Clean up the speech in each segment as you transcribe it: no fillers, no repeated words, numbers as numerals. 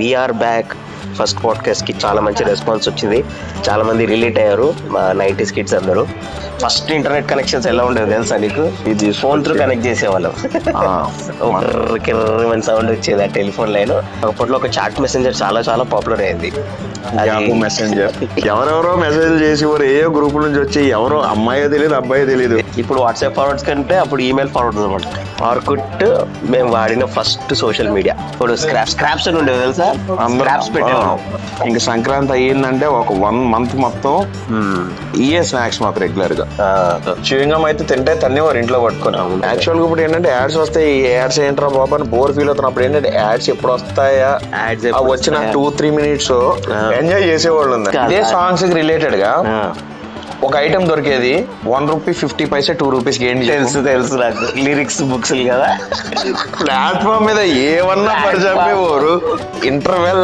We are back. First podcast కి చాలా మంచి రెస్పాన్స్ వచ్చింది, చాలా మంది రిలేట్ అయ్యారు. మా 90s కిడ్స్ అందరూ. ఫస్ట్ ఇంటర్నెట్ కనెక్షన్స్ ఎలా ఉండేది తెలుసా నీకు? ఇది ఫోన్ త్రూ కనెక్ట్ చేసేవాళ్ళం. సౌండ్ వచ్చేది ఆ టెలిఫోన్ లైన్. అప్పట్లో ఒక చాట్ మెసెంజర్ చాలా చాలా పాపులర్ అయింది. మెసెంజర్ ఎవరెవరో మెసేజ్ చేసి ఏ గ్రూప్ నుంచి వచ్చి ఎవరో అమ్మాయో తెలియదు అబ్బాయో తెలియదు. ఇప్పుడు వాట్సాప్ ఫార్వర్డ్స్ కంటే అప్పుడు ఈమెయిల్ ఫార్వర్డ్స్ అనమాట. ఆర్కుట్ మేము వాడిన ఫస్ట్ సోషల్ మీడియా. ఇప్పుడు స్క్రాప్స్ అని ఉండేవి తెలుసా? స్క్రాప్స్ పెట్టేవాళ్ళం. ఇంకా సంక్రాంతి అయ్యిందంటే ఒక 1 month మొత్తం ఇయే స్నాక్స్ మాకు రెగ్యులర్ గా. చ్యూయింగం అయితే తింటే తన్నేవారు ఇంట్లో పట్టుకున్నాం. యాక్చువల్ గా ఇప్పుడు ఏంటంటే యాడ్స్ వస్తాయి, ఈ యాడ్స్ ఏంట్రా బాబా అని బోర్ ఫీల్ అవుతున్నప్పుడు అప్పుడు ఏంటంటే యాడ్స్ ఎప్పుడు వస్తాయా, యాడ్స్ వచ్చిన 2-3 minutes ఎంజాయ్ చేసేవాళ్ళు. ఇదే సాంగ్స్ కి రిలేటెడ్ గా ఒక ఐటమ్ దొరికేది ₹1.50 ₹2 గేమ్. తెలుసు నాకు లిరిక్స్ బుక్స్ కదా. ప్లాట్ఫామ్ మీద ఏమన్నా పరిచంపేవారు. ఇంటర్వెల్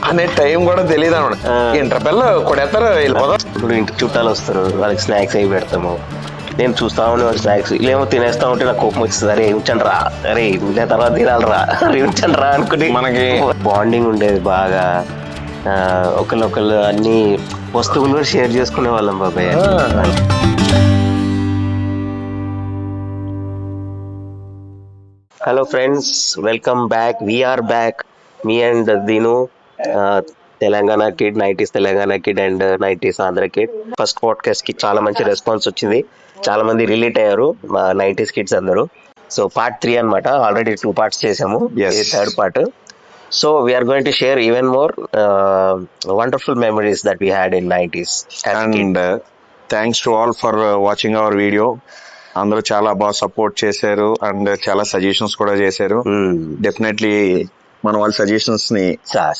అనే టైం కూడా తెలియదు అనమాట. ఇంటర్వెల్ కొడేస్తారు, వెళ్ళిపోతాం. ఇప్పుడు ఇంటి చుట్టాలు వస్తారు, వాళ్ళకి స్నాక్స్ అవి పెడతాము. నేను చూస్తా ఉండేవాడు స్నాక్స్, ఇలేమో తినేస్తా ఉంటే నాకు కోపం వచ్చింది. అరే ఉంచండి రా, అరే ఉండే తర్వాత తినాలరా, ఉంచండి రా అనుకుని మనకి బాండింగ్ ఉండేది బాగా. ఒకళ్ళు అన్ని వస్తువులు కూడా షేర్ చేసుకునే వాళ్ళం బాబాయ్. Hello friends, welcome back. We are back, me and Deenu. Telangana kid, 90s Telangana kid and 90s Andhra kid. First podcast కి చాలా మంచి రెస్పాన్స్ వచ్చింది, చాలా మంది రిలేట్ అయ్యారు మా 90s కిడ్స్ అందరూ. సో part 3 అనమాట. ఆల్రెడీ 2 parts చేసాము, third part. So we are going to share even more wonderful memories that we had in 90s. And thanks to all for watching our video. అందరూ చాలా బాగా support చేశారు and చాలా suggestions కూడా చేశారు. Definitely మన వాళ్ళ సజెషన్స్ ని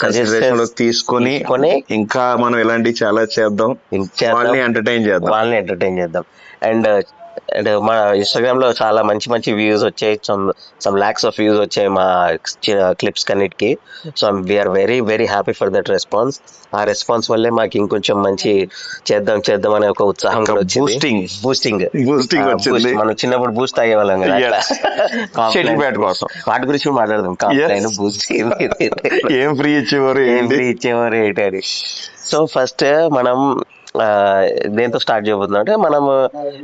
కన్సిడరేషన్ లో తీసుకొని ఇంకా మనం ఇలాంటివి చాలా చేద్దాం, వాళ్ళని ఎంటర్టైన్ చేద్దాం. అండ్ మా ఇన్స్టాగ్రామ్ లో చాలా మంచి మంచి వ్యూస్ వచ్చాయి, సమ్ lakhs of వ్యూస్ వచ్చాయి మా క్లిప్స్ కన్నిటికి. So we are very very happy for that response. ఆ రెస్పాన్స్ వల్లే మాకు ఇంకొంచెం మంచి చేద్దాం అనే ఒక ఉత్సాహం కూడా వచ్చింది. బూస్టింగ్ మనం చిన్నప్పుడు బూస్ట్ అయ్యేవాళ్ళం కదా, వాటి గురించి మాట్లాడదాం. కాంప్లైన్ బూస్ట్ ఏం ఫ్రీ ఇచ్చేవారు ఏంటి. సో ఫస్ట్ మనం దేంతో స్టార్ట్ చేయబోతున్నాం అంటే, మనము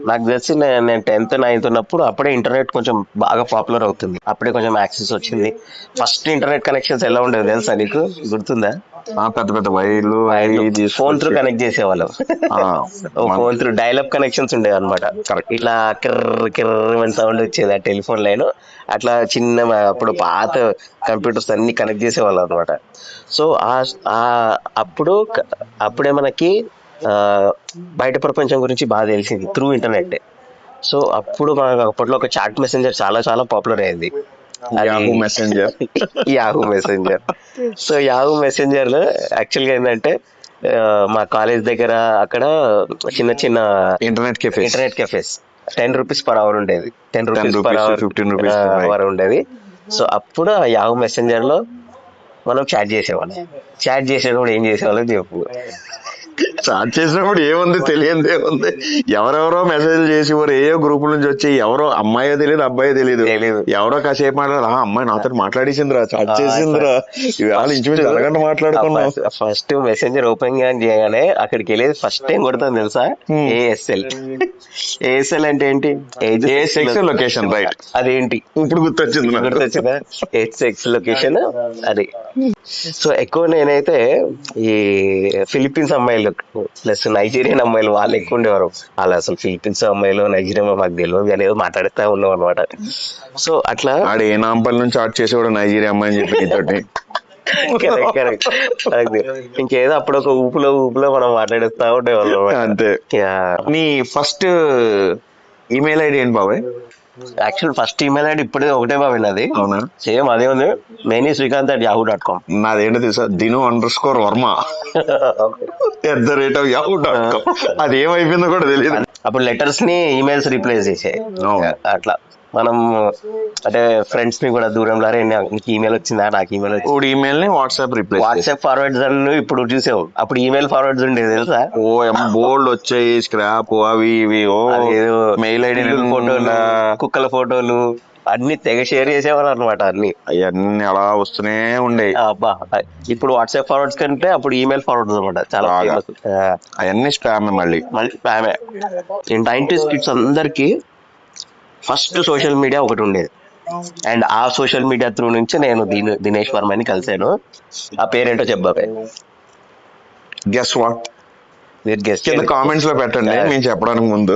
నాకు తెలిసి నేను 10th 9th ఉన్నప్పుడు అప్పుడే ఇంటర్నెట్ కొంచెం బాగా పాపులర్ అవుతుంది, అప్పుడే కొంచెం యాక్సెస్ వచ్చింది. ఫస్ట్ ఇంటర్నెట్ కనెక్షన్స్ ఎలా ఉండేది తెలుసా నీకు? గుర్తుందా? పెద్ద పెద్ద వైర్లు ఫోన్ త్రూ కనెక్ట్ చేసేవాళ్ళం. ఫోన్ త్రూ డైలప్ కనెక్షన్స్ ఉండేవి అనమాట. ఇట్లా కిర్ర సౌండ్ వచ్చేది ఆ టెలిఫోన్ లైన్. అట్లా చిన్న అప్పుడు పాత కంప్యూటర్స్ అన్ని కనెక్ట్ చేసేవాళ్ళం అనమాట. సో అప్పుడే మనకి బయట ప్రపంచం గురించి బాగా తెలిసింది త్రూ ఇంటర్నెట్. సో అప్పుడు మనకు అప్పట్లో ఒక చాట్ మెసెంజర్ చాలా చాలా పాపులర్ అయింది, Yahoo messenger. So Yahoo messenger లో యాక్చువల్ గా ఏంటంటే, మా కాలేజ్ దగ్గర అక్కడ చిన్న చిన్న ఇంటర్నెట్ కెఫేస్ ₹10 per hour ఉండేది, ₹10 per hour, ₹15 ఉండేది. సో అప్పుడు ఆ యాహూ మెసెంజర్ లో మనం చాట్ చేసేటప్పుడు ఏం చేసేవాళ్ళం చెప్పు? స్టార్ట్ చేసినప్పుడు ఏముంది, తెలియదు ఏముంది. ఎవరెవరో మెసేజ్ చేసి ఏ గ్రూప్ నుంచి వచ్చి ఎవరో అమ్మాయో తెలియదు అబ్బాయో తెలియదు, ఎవరో కాసేపు మాట్లాడారు, అమ్మాయి నాతో మాట్లాడేసిందిరా, చాట్ చేసిందిరా, ఇవాళ ఇంచుమించు అరగంట మాట్లాడుకున్నాం. ఫస్ట్ మెసెంజర్ ఓపెన్ చేయగానే అక్కడికి వెళ్ళేది ఫస్ట్ టైం కొడతాను తెలుసా? ఏఎస్ఎల్ అంటే ఏంటి? Sex location. రైట్, అదేంటి ఇప్పుడు గుర్తొచ్చిందా? సెక్స్ లొకేషన్ అది. సో ఎక్కువ నేనైతే ఈ ఫిలిప్పీన్స్ అమ్మాయిలు ప్లస్ నైజీరియన్ అమ్మాయిలు వాళ్ళు ఎక్కువ ఉండేవారు. వాళ్ళు అసలు ఫిలిప్పీన్స్ అమ్మాయిలు నైజీరియా మాకు తెలియదు, కానీ ఏదో మాట్లాడుతూ ఉన్నాం అనమాట. సో అట్లా ఏ నాంపల్ నుంచి చాట్ చేసేవాడు నైజీరియా అమ్మాయి అని చెప్పి ఇంకేదో అప్పుడు ఒక ఊపులో మనం మాట్లాడుతూ ఉండేవాళ్ళం అంతే. నీ ఫస్ట్ ఈమెయిల్ ఐడి ఏంటి బాబాయ్? యాక్చువల్ ఫస్ట్ ఈమెయిల్ ఐడి ఇప్పుడే ఒకటే బాబు నాది. అవునా? సేమ్ అదే ఉంది, meni.srikanth@yahoo.com. నాదేంటో తెలుసా? dinu_verma @yahoo.com. అది ఏమైపోయిందో కూడా తెలియదు. అప్పుడు లెటర్స్ ని ఈమెయిల్స్ రీప్లేస్ చేసాయి. అట్లా మనం అంటే ఫ్రెండ్స్ ని కూడా దూరంలో నీకు ఈమెయిల్ వచ్చిందా, నాకు ఈమెయిల్ వచ్చింది, ఇప్పుడు ఈమెయిల్ ని వాట్సాప్ ఫార్వర్డ్స్ అని ఇప్పుడు చూసావు. అప్పుడు ఈమెయిల్ ఫార్వర్డ్స్ ఉండేది తెలుసా? బోల్డ్ వచ్చాయి, స్క్రాప్ అవి ఇవి, మెయిల్ ఐడి ఫోటోలు, కుక్కల ఫోటోలు, అన్ని తెగ షేర్ చేసేవారు అనమాట అన్ని. అవన్నీ అలా వస్తూనే ఉండేవి. అబ్బా, ఇప్పుడు వాట్సాప్ ఫార్వర్డ్స్ కంటే అప్పుడు ఈమెయిల్ ఫార్వర్డ్స్ అనమాట చాలా బాగా. ఫేమస్. అవన్నీ స్పామ్ మళ్ళీ. ఆమె 90s కిడ్స్ అందరికి ఫస్ట్ సోషల్ మీడియా ఒకటి ఉండేది. అండ్ ఆ సోషల్ మీడియా త్రూ నుంచి నేను దినేష్ వర్మని కలిశాను. ఆ పేరేంటో చెప్పాలి. Guess what? మీరు గెస్ట్ కింద కామెంట్స్ లో పెట్టండి మేము చెప్పడానికి ముందు.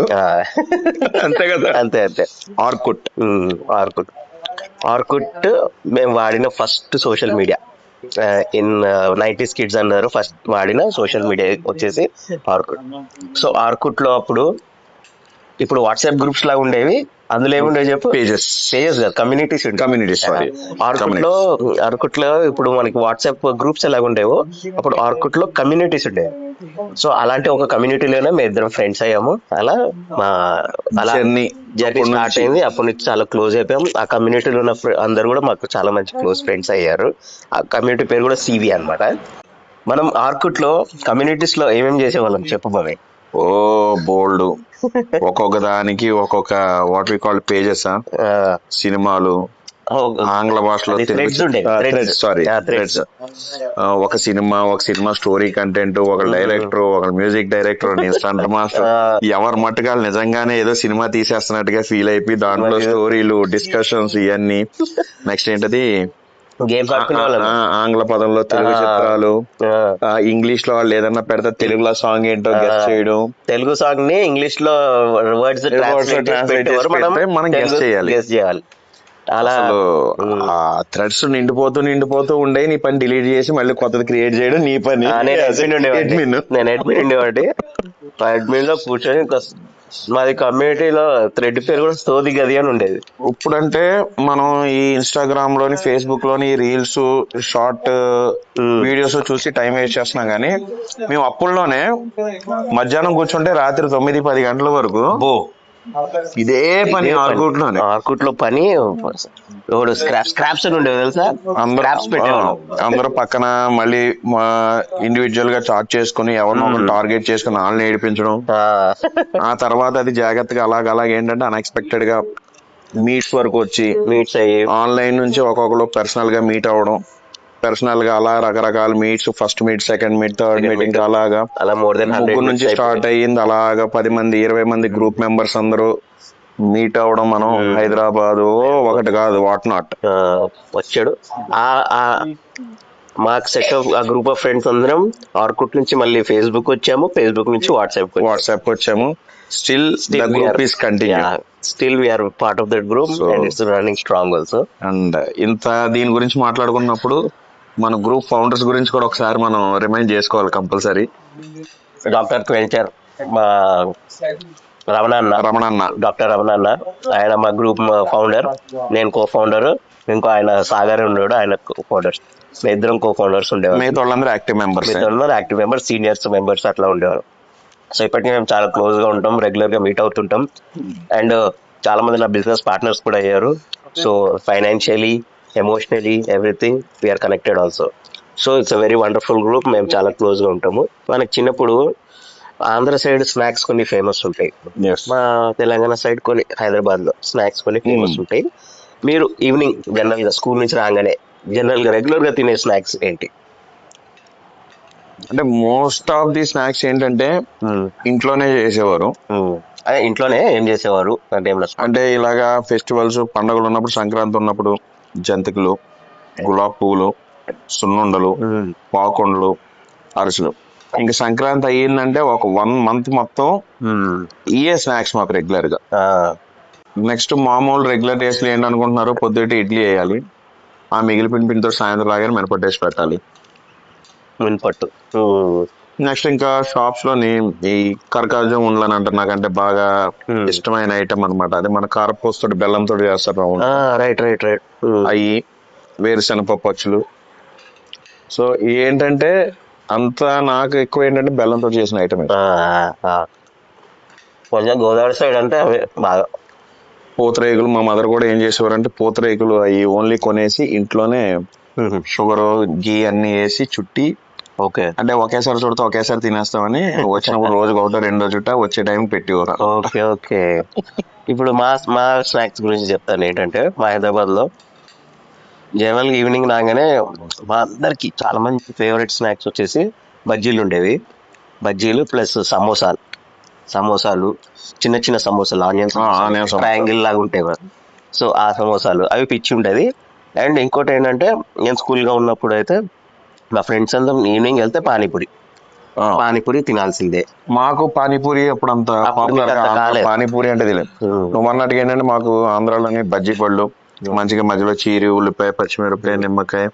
అంతే కదా. అంతే అంతే. ఆర్కుట్. ఆర్కుట్ ఆర్కుట్ మేము వాడిన first social media. In 90s kids అన్నారు ఫస్ట్ వాడిన సోషల్ మీడియా వచ్చేసి ఆర్కుట్. సో ఆర్కుట్ లో అప్పుడు ఇప్పుడు వాట్సాప్ గ్రూప్స్ లాగా ఉండేవి, అందులో ఏముండేవి చెప్పు? పేజెస్ కాదు, కమ్యూనిటీస్. సారీ. ఆర్కుట్ లో ఇప్పుడు మనకి వాట్సాప్ గ్రూప్స్ ఎలాగ ఉండేవో అప్పుడు ఆర్కుట్ లో కమ్యూనిటీస్ ఉండేవి. సో అలాంటి ఒక కమ్యూనిటీలోనే మేము ఇద్దరం ఫ్రెండ్స్ అయ్యాము. అలా జర్నీ స్టార్ట్ అయింది. అప్పటి నుంచి చాలా క్లోజ్ అయిపోయాం. ఆ కమ్యూనిటీలో ఉన్న అందరు కూడా మాకు చాలా మంచి క్లోజ్ ఫ్రెండ్స్ అయ్యారు. ఆ కమ్యూనిటీ పేరు కూడా సివి అన్నమాట. మనం ఆర్కుట్ లో కమ్యూనిటీస్ లో ఏమేమి చేసేవాళ్ళం చెప్పు బాబాయ్? ఓ బోల్డ్. ఒక్కొక్క దానికి ఒక్కొక్క వాట్ వి కాల్ పేజెస్. సినిమాలు ఆంగ్ల భాషలో థ్రెడ్స్. ఒక సినిమా స్టోరీ కంటెంట్, ఒక డైరెక్టర్, ఒక మ్యూజిక్ డైరెక్టర్, స్టంట్ మాస్టర్, ఎవరి మట్టుకాలు నిజంగానే ఏదో సినిమా తీసేస్తున్నట్టుగా ఫీల్ అయిపోయి దాంట్లో స్టోరీలు, డిస్కషన్స్ ఇవన్నీ. నెక్స్ట్ ఏంటది, ఆంగ్ల పదంలో తెలుగు చిత్రాలు, ఇంగ్లీష్ లో వాళ్ళు ఏదన్నా పెడితే తెలుగులో సాంగ్ ఏంటో గెస్ట్ చేయడం, తెలుగు సాంగ్ ని ఇంగ్లీష్ లో వర్డ్స్ మనం గెస్ట్ చేయాలి. అలా ఆ థ్రెడ్స్ నిండిపోతూ ఉండే. నీ పని డిలీట్ చేసి మళ్ళీ కొత్తది క్రియేట్ చేయడం నీ పని. నేను అడ్మిన్ ఉండేవాడి. అడ్మిన్ లో కూర్చొని మాది కమ్యూనిటీలో థ్రెడ్ పేరు కూడా సోది గది అని ఉండేది. ఇప్పుడంటే మనం ఈ ఇన్స్టాగ్రామ్ లోని, ఫేస్బుక్ లోని రీల్స్, షార్ట్ వీడియోస్ చూసి టైం వేస్ట్ చేస్తున్నాం. కానీ మేము అప్పుల్లోనే మధ్యాహ్నం కూర్చుంటే రాత్రి 9-10 గంటల వరకు ఇదే పని. ఆర్కుట్ లో పని స్క్రాప్స్ అని ఉండేవి తెలుసా? అందరూ పక్కన మళ్ళీ ఇండివిజువల్ గా చార్ట్ చేసుకుని ఎవరినో ఒకరు టార్గెట్ చేసుకుని వాళ్ళని ఏడిపించడం. ఆ తర్వాత అది జాగ్రత్తగా అలాగ ఏంటంటే అన్ఎక్స్పెక్టెడ్ గా మీట్స్ వరకు వచ్చి మీట్స్ అయ్యి ఆన్లైన్ నుంచి ఒక్కొక్కరు పర్సనల్ గా మీట్ అవ్వడం. పర్సనల్ గా అలా రకరకాల meets, first meet, second meet, third meeting, అలాగా అలా ముగ్గురు నుంచి స్టార్ట్ అయ్యింది. అలాగా 10 మంది 20 మంది గ్రూప్ మెంబర్స్ అందరూ మీట్ అవ్వడం. మనం హైదరాబాద్ ఒకటి కాదు వాట్ నాట్ వచ్చాడు. మాకు సెట్ ఆ గ్రూప్ ఆఫ్ ఫ్రెండ్స్ అందరం ఆర్కుట్ నుంచి మళ్ళీ ఫేస్బుక్ వచ్చాము, ఫేస్బుక్ నుంచి వాట్సాప్ వచ్చాము. Still the group is continue. Still we are part of that group and it's running strong also. And ఇంత దీని గురించి మాట్లాడుకున్నప్పుడు మన గ్రూప్ ఫౌండర్స్ గురించి కూడా ఒకసారి మనం రిమైండ్ చేసుకోవాలి కంపల్సరీ. డాక్టర్ క్వెంచర్, మా రమణన్న, డాక్టర్ రమణన్న, ఆయన మా గ్రూప్ ఫౌండర్, నేను కో ఫౌండర్, ఇంకో ఆయన సాగర్ ఉండేవాడు, ఆయన కో ఫౌండర్స్. మేము ఇద్దరం కో ఫౌండర్స్ ఉండేవారు. మిగతా వాళ్ళందరూ యాక్టివ్ మెంబర్స్, సీనియర్స్ మెంబర్స్ అట్లా ఉండేవారు. సో ఇప్పటికీ మేము చాలా క్లోజ్ గా ఉంటాం, రెగ్యులర్ గా మీట్ అవుతుంటాం. అండ్ చాలా మంది నా బిజినెస్ పార్ట్నర్స్ కూడా అయ్యారు. So financially, emotionally, everything we are connected also. So it's a very wonderful group. మేము చాలా క్లోజ్ గా ఉంటాము. మనకి చిన్నప్పుడు ఆంధ్ర సైడ్ స్నాక్స్ కొన్ని ఫేమస్ ఉంటాయి, మా తెలంగాణ సైడ్ కొన్ని, హైదరాబాద్ లో స్నాక్స్ కొన్ని ఫేమస్ ఉంటాయి. మీరు ఈవినింగ్ జనరల్ గా స్కూల్ నుంచి రాగానే జనరల్ గా రెగ్యులర్ గా తినే స్నాక్స్ ఏంటి? అంటే మోస్ట్ ఆఫ్ ది స్నాక్స్ ఏంటంటే ఇంట్లోనే చేసేవారు. అదే ఇంట్లోనే ఏం చేసేవారు అంటే ఇలాగా ఫెస్టివల్స్, పండుగలు ఉన్నప్పుడు, సంక్రాంతి ఉన్నప్పుడు జంతికలు, గులాబ్ పువ్వులు, సున్నుండలు, పాకుండలు, అరిసెలు. ఇంకా సంక్రాంతి అయ్యిందంటే ఒక 1 month మొత్తం ఇయే స్నాక్స్ మాకు రెగ్యులర్ గా. నెక్స్ట్ మామూలు రెగ్యులర్ డేస్ లో ఏంటనుకుంటున్నారు, పొద్దుటి ఇడ్లీ వేయాలి, ఆ మిగిలిపోయిన పిండితో సాయంత్రం లాగానే మినపట్టు వేసి పెట్టాలి. నెక్స్ట్ ఇంకా షాప్స్ లోని ఈ కరకాజం ఉండలని అంటారు, నాకంటే బాగా ఇష్టమైన ఐటమ్ అనమాట. అది మన కారపూస తోటి, బెల్లంతో చేస్తారు. అవి వేరుశనగపప్పు అచ్చులు. సో ఏంటంటే అంతా నాకు ఎక్కువ ఏంటంటే బెల్లంతో చేసిన ఐటమ్. కొంచెం గోదావరి సైడ్ అంటే అవే బాగా. పూతరేకులు మా మదర్ కూడా ఏం చేసేవారంటే పూతరేకులు అవి ఓన్లీ కొనేసి ఇంట్లోనే షుగర్, గీ అన్ని వేసి చుట్టి, ఓకే అంటే ఒకేసారి చుడితే ఒకేసారి తినేస్తామని వచ్చినప్పుడు రోజుకి 1-2 చుట్ట వచ్చే టైం పెట్టేవారు. Okay okay. ఇప్పుడు మా స్నాక్స్ గురించి చెప్తాను. ఏంటంటే మా హైదరాబాద్లో జనరల్గా ఈవినింగ్ రాగానే మా అందరికి చాలా మంచి ఫేవరెట్ స్నాక్స్ వచ్చేసి బజ్జీలు ఉండేవి. బజ్జీలు ప్లస్ సమోసాలు చిన్న చిన్న సమోసాలు ఆనియన్ onion samosa. ట్రయాంగిల్ లాగా ఉంటాయి కదా. సో ఆ సమోసాలు అవి పిచ్చి ఉండేది. అండ్ ఇంకోటి ఏంటంటే నేను స్కూల్గా ఉన్నప్పుడు అయితే మా ఫ్రెండ్స్ అందరం ఈవినింగ్ వెళ్తే పానీపూరి తినాల్సిందే. మాకు పానీపూరి అప్పుడు అంత అప్పుడు పాపులర్ అంత కాలేదు. పానీపూరి అంటే తెలియదు. నువ్వు అన్నట్టుగా ఏంటంటే మాకు ఆంధ్రాలోని బజ్జీ పళ్ళు మంచిగా మధ్యలో చీరి ఉల్లిపాయ పచ్చిమిరపకాయ నిమ్మకాయ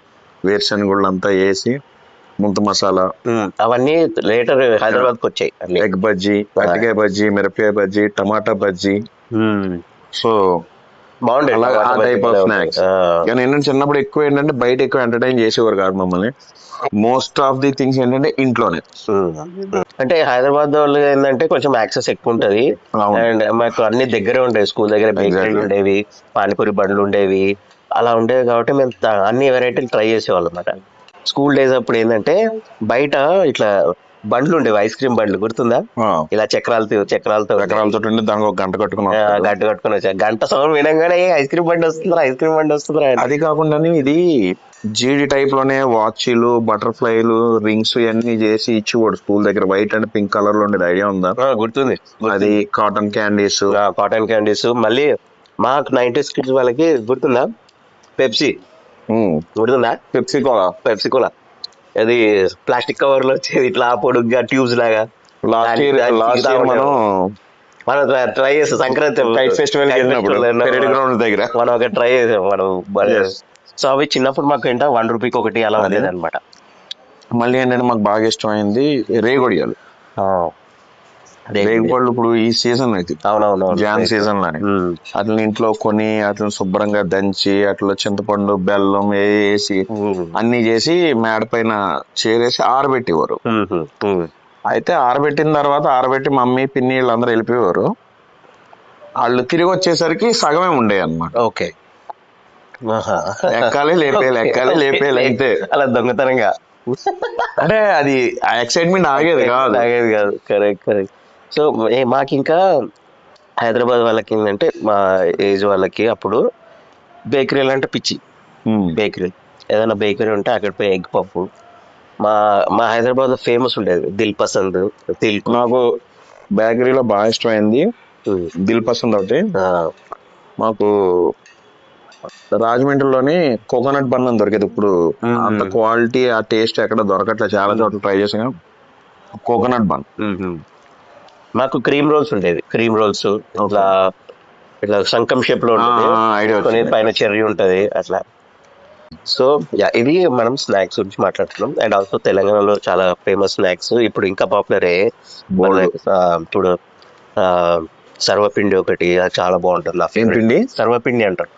వేరుశనగుళ్ళు అంతా వేసి ముంత మసాలా అవన్నీ లేటర్ హైదరాబాద్కి వచ్చాయి. ఎగ్ బజ్జీ అరటికాయ బజ్జీ మిరపకాయ బజ్జీ టమాటా బజ్జీ. సో బాగుండే అలాగే ఆ టైప్ ఆఫ్ స్నాక్స్. కానీ ఏంటంటే చిన్నప్పుడు ఎక్కువ ఏంటంటే బయట ఎక్కువ ఎంటర్టైన్ చేసేవారు కాదు మమ్మల్ని. మోస్ట్ ఆఫ్ ది థింగ్స్ ఏంటంటే ఇంట్లోనే. అంటే హైదరాబాద్ వాళ్ళు ఏంటంటే కొంచెం యాక్సెస్ ఎక్కువ ఉంటది. అండ్ మాకు అన్ని దగ్గరే ఉండేవి. స్కూల్ దగ్గర బేకరీలు ఉండేవి, పానీపూరి బండ్లు ఉండేవి, అలా ఉండేవి. కాబట్టి మేము అన్ని వెరైటీలు ట్రై చేసేవాళ్ళం అన్నమాట. స్కూల్ డేస్ అప్పుడు ఏంటంటే బయట ఇట్లా బండ్లు ఉండేవి, ఐస్ క్రీమ్ బండ్లు గుర్తుందా? ఇలా చక్రాలతో దానికి ఒక గంట కట్టుకొని వచ్చా. గంట సౌండ్ వినగానే ఐస్ క్రీమ్ బండి వస్తుందిరా. అది కాకుండా ఇది జీడి టైప్ లోనే వాచ్లు బటర్ఫ్లైలు రింగ్స్ ఇవన్నీ చేసి ఇచ్చివాడు స్కూల్ దగ్గర. వైట్ అండ్ పింక్ కలర్ లో ఉండేది, ఐడియా ఉందా? గుర్తుంది. అది కాటన్ క్యాండీస్. మళ్ళీ మాకు 90s కిడ్స్ వాళ్ళకి గుర్తుందా పెప్సీ? గుర్తుందా? పెప్సీ కోలా అది ప్లాస్టిక్ కవర్ లో వచ్చేది, ఇట్లా పొడుగ్గా ట్యూబ్స్ లాగా. మనం ట్రై చేస్తాం సంక్రాంతి ఫెస్టివల్ దగ్గర మనం ఒక ట్రై చేసాం మనం. సో అవి చిన్నప్పుడు మాకు ఏంటో 1 రూపీకి ఒకటి అలా ఉండేది అనమాట. మళ్ళీ ఏంటంటే మాకు బాగా ఇష్టమైంది రేగొడియాలు. రేగుపళ్ళు ఇప్పుడు ఈ సీజన్ అయితే జాన్ సీజన్ లోనే అట్లా ఇంట్లో కొని అట్లా శుభ్రంగా దంచి అట్లా చింతపండు బెల్లం వేసి అన్ని చేసి మేడ పైన చేరేసి ఆరబెట్టేవారు. అయితే ఆరబెట్టి మమ్మీ పిన్ని వీళ్ళందరూ వెళ్ళిపోయేవారు. వాళ్ళు తిరిగి వచ్చేసరికి సగమే ఉండేవి అన్నమాట. ఓకే, ఎక్కాలి లేపేయాలి అంతే, అలా దొంగతనంగా. అంటే అది ఎక్సైట్మెంట్ ఆగేది కాదు. కరెక్ట్. సో మాకు ఇంకా హైదరాబాద్ వాళ్ళకి ఏంటంటే మా ఏజ్ వాళ్ళకి అప్పుడు బేకరీలు అంటే పిచ్చి. బేకరీ ఏదైనా బేకరీ ఉంటే అక్కడ పోయి ఎగ్ పఫ్. మా హైదరాబాద్ లో ఫేమస్ ఉండేది దిల్ పసంద్. నాకు బేకరీలో బాగా ఇష్టమైంది దిల్ పసంద్ ఒకటి. మాకు రాజమండ్రిలోని కోకోనట్ బన్ అని దొరికేది. ఇప్పుడు అంత క్వాలిటీ ఆ టేస్ట్ ఎక్కడ దొరకట్లేదు, చాలా చోట్ల ట్రై చేసాం. Coconut bun. మాకు క్రీమ్ రోల్స్ ఉండేది. ఇట్లా శంఖం షేప్ లో ఉంటుంది, పైన చెర్రీ ఉంటది అట్లా. సో ఇది మనం స్నాక్స్ గురించి మాట్లాడుతున్నాం. అండ్ ఆల్సో తెలంగాణలో చాలా ఫేమస్ స్నాక్స్ ఇప్పుడు ఇంకా పాపులర్ అయ్యాయి. ఇప్పుడు సర్వపిండి ఒకటి, అది చాలా బాగుంటుంది. నా ఫేవరెట్ సర్వపిండి అంటారు.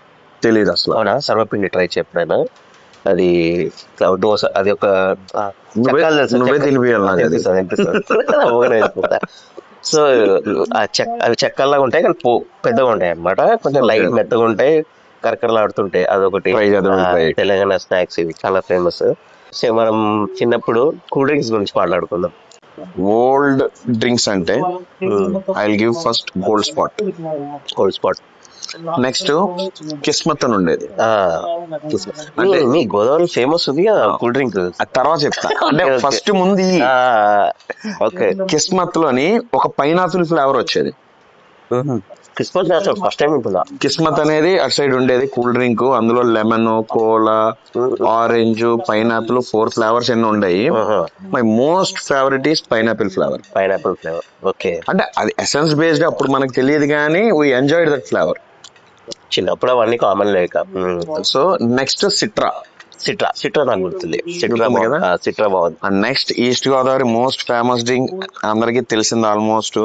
తెలీదు అసలు. అవునా? సర్వపిండి ట్రై చెప్పినా. అది దోశ, అది ఒక సో అవి చెక్కల్లాగా ఉంటాయి కానీ పెద్దగా ఉంటాయి అనమాట. కొంచెం లైట్ మెత్తగా ఉంటాయి, కరకరలాడుతుంటాయి. అదొకటి తెలంగాణ స్నాక్స్. ఇవి చాలా ఫేమస్. సో మనం చిన్నప్పుడు కూల్ డ్రింక్స్ గురించి మాట్లాడుకుందాం. ఓల్డ్ డ్రింక్స్ అంటే I will give first Gold Spot. Next Kismat అని ఉండేది. అంటే మీ గోదావరి ఫేమస్ ఉంది కదా కూల్ డ్రింక్, తర్వాత చెప్తా. అంటే ఫస్ట్ ముందు కిస్మత్ లోని ఒక పైనాపిల్ ఫ్లేవర్ వచ్చేది. ఫస్ట్ టైం ఉంటుందా? కిస్మత్ అనేది అటు సైడ్ ఉండేది కూల్ డ్రింక్. అందులో lemon, cola, orange, pineapple 4 flavours ఎన్నో ఉండేవి. My most favourite is pineapple flavour. Okay. అంటే అది ఎసెన్స్ బేస్డ్, అప్పుడు మనకు తెలియదు కానీ వీ ఎంజాయ్డ్ దట్ ఫ్లేవర్. చిన్నప్పుడు అవన్నీ కామన్ లేక. సో నెక్స్ట్ సిట్రా నాకు గుర్తుంది. సిట్రా బాగుంది. And next east Godavari most famous drink అందరికి తెలిసింది ఆల్మోస్ట్.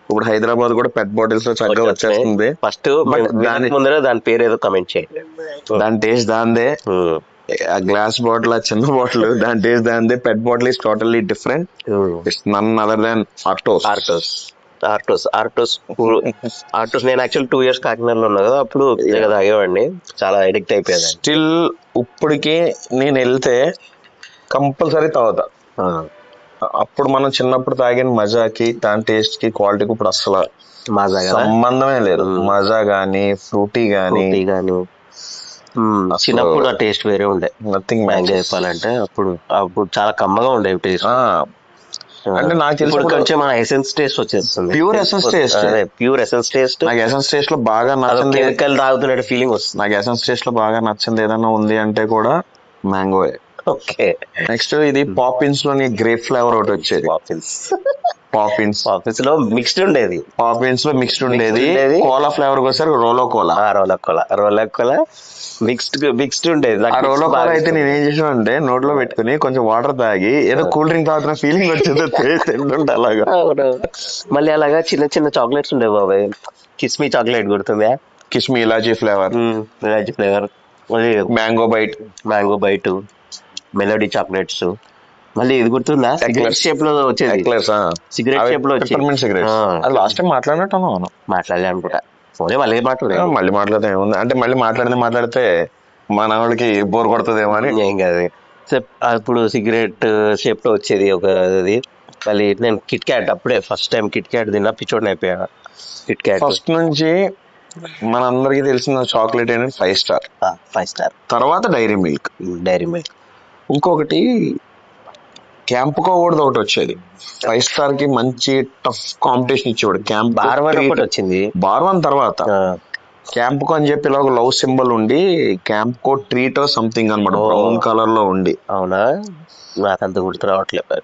ఇప్పుడు హైదరాబాద్ కూడా పెట్ బాటిల్స్ లో చక్కగా వచ్చేస్తుంది. ఫస్ట్ ముందర దాని పేరు ఏదో కమెంట్ చేయండి. దాని టేస్ట్ దాందే. ఆ గ్లాస్ బాటిల్, ఆ చిన్న బాటిల్, దాని టేస్ట్ దాందే. PET bottle is totally different. It's none other than Artos. నేను యాక్చువల్ 2 years కాకినాడలో ఉన్నా కదా, అప్పుడు తాగేవాడిని. చాలా అడిక్ట్ అయిపోయాను. స్టిల్ ఇప్పటికే నేను వెళ్తే కంపల్సరీ తాగుతా. అప్పుడు మనం చిన్నప్పుడు తాగిన మజాకి దాని టేస్ట్ కి క్వాలిటీకి ఇప్పుడు అసలు మాజా కదా, సంబంధమే లేదు. మజా గానీ ఫ్రూటీ గానీ ఫ్రూటీ గాని. చిన్నప్పుడు ఆ టేస్ట్ వేరే ఉండే. నథింగ్ మ్యాంగో చెప్పాలంటే అప్పుడు అప్పుడు చాలా కమ్మగా ఉండేవి టేస్ట్. అంటే నాకు తెలిసి ఇప్పుడు కొంచెం ఎసెన్స్ టేస్ట్ వచ్చేస్తుంది. Pure essence taste. Pure essence taste. నాకు ఎసెన్స్ టేస్ట్ లో బాగా నచ్చింది, కెమికల్ తాగుతున్నట్టు ఫీలింగ్ వస్తుంది. నాకు ఎసెన్స్ టేస్ట్ లో బాగా నచ్చింది ఏదైనా ఉంది అంటే కూడా మ్యాంగో. ఓకే. నెక్స్ట్ ఇది పాపిన్స్ లోని గ్రేప్ ఫ్లేవర్ ఒకటి వచ్చేది. పాపిన్స్ లో మిక్స్డ్ ఉండేది. పాపిన్స్ లో మిక్స్డ్ ఉండేది. కోలా ఫ్లేవర్ వచ్చారు రోలో కోలా. రోలో కోలా మిక్స్డ్ ఉండేది. ఆ రోలో కోలా అయితే నేను ఏం చేసాను అంటే నోట్లో పెట్టుకుని కొంచెం వాటర్ తాగి ఏదో కూల్ డ్రింక్ తాగుతున్న ఫీలింగ్ వచ్చింది అలాగా. మళ్ళీ అలాగా చిన్న చిన్న చాక్లెట్స్ ఉండేవి బాబాయ్. కిస్మీ చాక్లెట్ గుర్తుందా? Kismi elaichi flavour, Mango Bite, Melody chocolates. మళ్ళీ ఇది గుర్తుందా? సిగరెట్ షేప్ లో వచ్చేది. సిగరెట్ షేప్ లో వచ్చేది. లాస్ట్ టైం మాట్లాడినట్టు మాట్లాడలే అనుకుంటా. ఫోనే మళ్ళీ మాట్లాడితే ఏముంది అంటే మళ్ళీ మాట్లాడితే మన వాళ్ళకి బోర్ కొడుతుందేమో అని. ఏం కాదు. అప్పుడు సిగరెట్ షేప్ లో వచ్చేది ఒక ఇది. మళ్ళీ నేను కిట్ క్యాట్ అప్పుడే ఫస్ట్ టైం కిట్ క్యాట్ తిన్నా, పిచ్చోడిని అయిపోయా. కిట్ క్యాట్ ఫస్ట్ నుంచి మనందరికి తెలిసిన చాక్లెట్ ఏంటంటే 5 స్టార్, తర్వాత డైరీ మిల్క్. ఇంకొకటి క్యాంప్కో కూడా ఒకటి వచ్చేది. 5 స్టార్ కి మంచి టఫ్ కాంపిటీషన్ ఇచ్చేవాడు. బార్ వన్ తర్వాత క్యాంప్కో అని చెప్పి ఇలా ఒక లవ్ సింబల్ ఉండి క్యాంప్కో ట్రీట్ సంథింగ్ అనమాట, బ్రౌన్ కలర్ లో ఉండి. అవునా, నాకంత గుర్తు రావట్లేదు.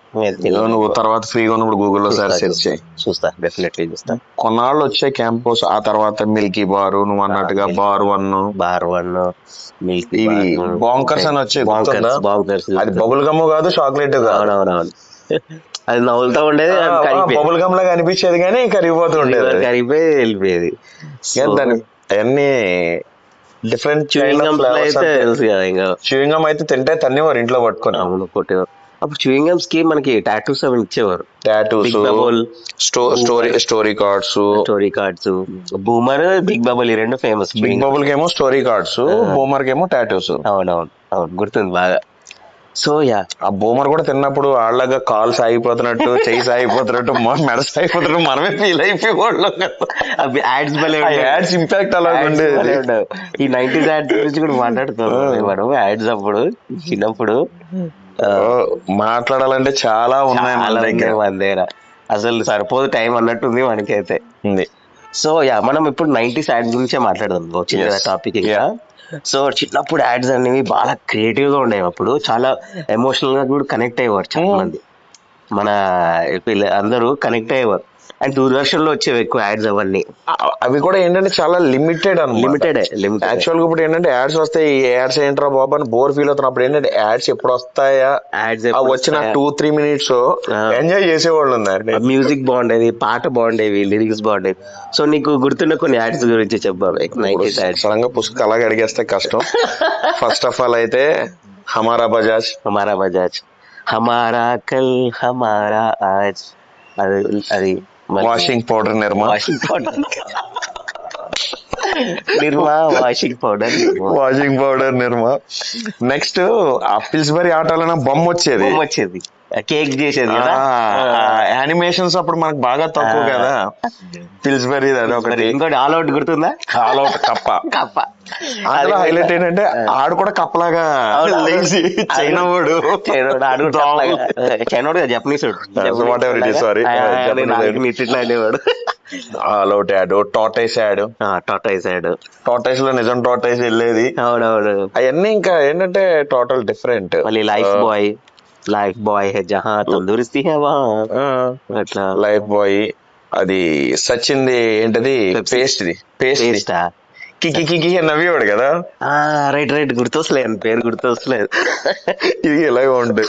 నువ్వు తర్వాత ఫ్రీగా ఉన్నప్పుడు గూగుల్లో సెర్చ్ చేయి, చూస్తా, డెఫినెట్లీ చూస్తా. కొన్నాళ్ళు వచ్చే క్యాంపోస్, ఆ తర్వాత మిల్కీ బారు, నువ్వు అన్నట్టుగా బార్ వన్ ఇవి బాంకర్స్ అని వచ్చాయి. అది బబుల్ గమ్ కాదు, చాక్లెట్ కాదు. అవునవునవును, అది నవ్వులుతా ఉండేది. బబుల్ గమ్ లాగా అనిపించేది కానీ కరిగిపోతూ ఉండేది, కరిగిపోయి వెళ్ళిపోయేది. అవన్నీ డిఫరెంట్ చూయింగ్ గమ్ అయితే తింటే తన్నేవారు ఇంట్లో పట్టుకొని. అవును, కొట్టేవారు. అప్పుడు చూయింగ్ గమ్స్ కి మనకి టాటూస్ అవి ఇచ్చేవారు. Story cards. Boomer, Big Babol ఈ రెండు ఫేమస్. బిగ్ బబుల్ కేమో స్టోరీ కార్డ్స్, బూమర్ కేమో టాటూస్. అవును గుర్తుంది బాగా. సో యా, ఆ బూమర్ కూడా తిన్నప్పుడు వాళ్ళగా కాల్ సాగిపోతున్నట్టు, చెయ్యి సాగిపోతున్నట్టు, మెడ సాగిపోతున్నట్టు మనమే ఫీల్ అయిపోయేవాళ్ళం. యాడ్స్ ఇంపాక్ట్ అలా ఉండేది. ఈ 90s యాడ్స్ గురించి కూడా మాట్లాడుతున్నాం మనం. యాడ్స్ అప్పుడు చిన్నప్పుడు మాట్లాడాలంటే చాలా ఉన్నాయి మన దగ్గర. అసలు సరిపోదు టైం అన్నట్టుంది మనకైతే. సో యా, మనం ఇప్పుడు 90s యాడ్స్ గురించే మాట్లాడదాం, వచ్చింది కదా టాపిక్. సో చిన్నప్పుడు యాడ్స్ అనేవి బాగా క్రియేటివ్ గా ఉండేవి. అప్పుడు చాలా ఎమోషనల్ గా కూడా కనెక్ట్ అయ్యేవారు చాలా మంది. మన అందరూ కనెక్ట్ అయ్యేవారు. అండ్ దూరదర్శన్ లో వచ్చేవి ఎక్కువ యాడ్స్ అవన్నీ. అవి కూడా ఏంటంటే చాలా లిమిటెడ్. యాక్చువల్ గా ఇప్పుడు ఏంటంటే యాడ్స్ వస్తాయి, యాడ్స్ ఏంట్రా బాబు అని బోర్ ఫీల్ అవుతున్నా. అప్పుడు ఏంటంటే యాడ్స్ ఎప్పుడు వస్తాయా, వచ్చిన 2-3 minutes ఎంజాయ్ చేసేవాళ్ళు ఉన్నారు. మ్యూజిక్ బాగుండేది, పాట బాగుండేవి, లిరిక్స్ బాగుండేవి. సో నీకు గుర్తున్న కొన్ని యాడ్స్ గురించి చెప్పాలి. సడన్ గా పుస్తకం అలాగే అడిగేస్తే కష్టం. ఫస్ట్ ఆఫ్ ఆల్ అయితే హమారా బజాజ్, హమారా కల్ హమారా ఆజ్, అది వాషింగ్ పౌడర్ నిర్మా, వాషింగ్ పౌడర్ నిర్మా. నెక్స్ట్ ఆ పిల్స్బరీ ఆటోలో బొమ్మ వచ్చేది, కేక్ చేసేది. యానిమేషన్స్ అప్పుడు మనకు బాగా తక్కువ కదా. పిల్స్బరీ అది ఒకటి. ఇంకోటి ఆల్ అవుట్ గుర్తుందా? ఆల్ అవుట్ కప్ప. అందులో హైలైట్ ఏంటంటే ఆడు కూడా కప్పలాగా చైనాడు జపనీస్ అనేవాడు. ఆల్ అవుట్ యాడ్, టార్టైస్ లో నిజం టార్టైస్ వెళ్ళేది. అవునవును, అవన్నీ ఇంకా ఏంటంటే టోటల్ డిఫరెంట్. మళ్ళీ లైఫ్ బాయ్ జహా తందూరిస్తీ హై వహా, అట్లా లైఫ్ బాయ్. అది సచింది ఏంటది, పేస్ట్ కికి నవ్వేవాడు కదా. రైట్ గుర్తొస్తలేదు, పేరు గుర్తొస్తలేదు. ఇది ఎలాగో ఉంటుంది.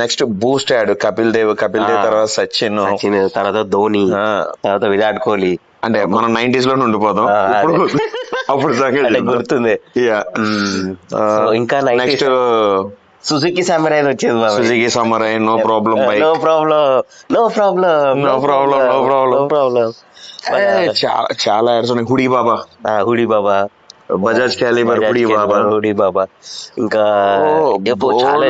Next Boost ad, Kapil Dev తర్వాత సచిన్, తర్వాత ధోని, తర్వాత విరాట్ కోహ్లీ. అంటే మనం 90s లో ఉండిపోతాం అప్పుడు గుర్తుంది. ఇంకా నెక్స్ట్ సుజుకి సమురై వచ్చేది. No problem. చాలా యాడ్స్ ఉన్నాయి. హుడీ బాబా, బజాజ్ క్యాలిబర్, హుడీ బాబా, ఇంకా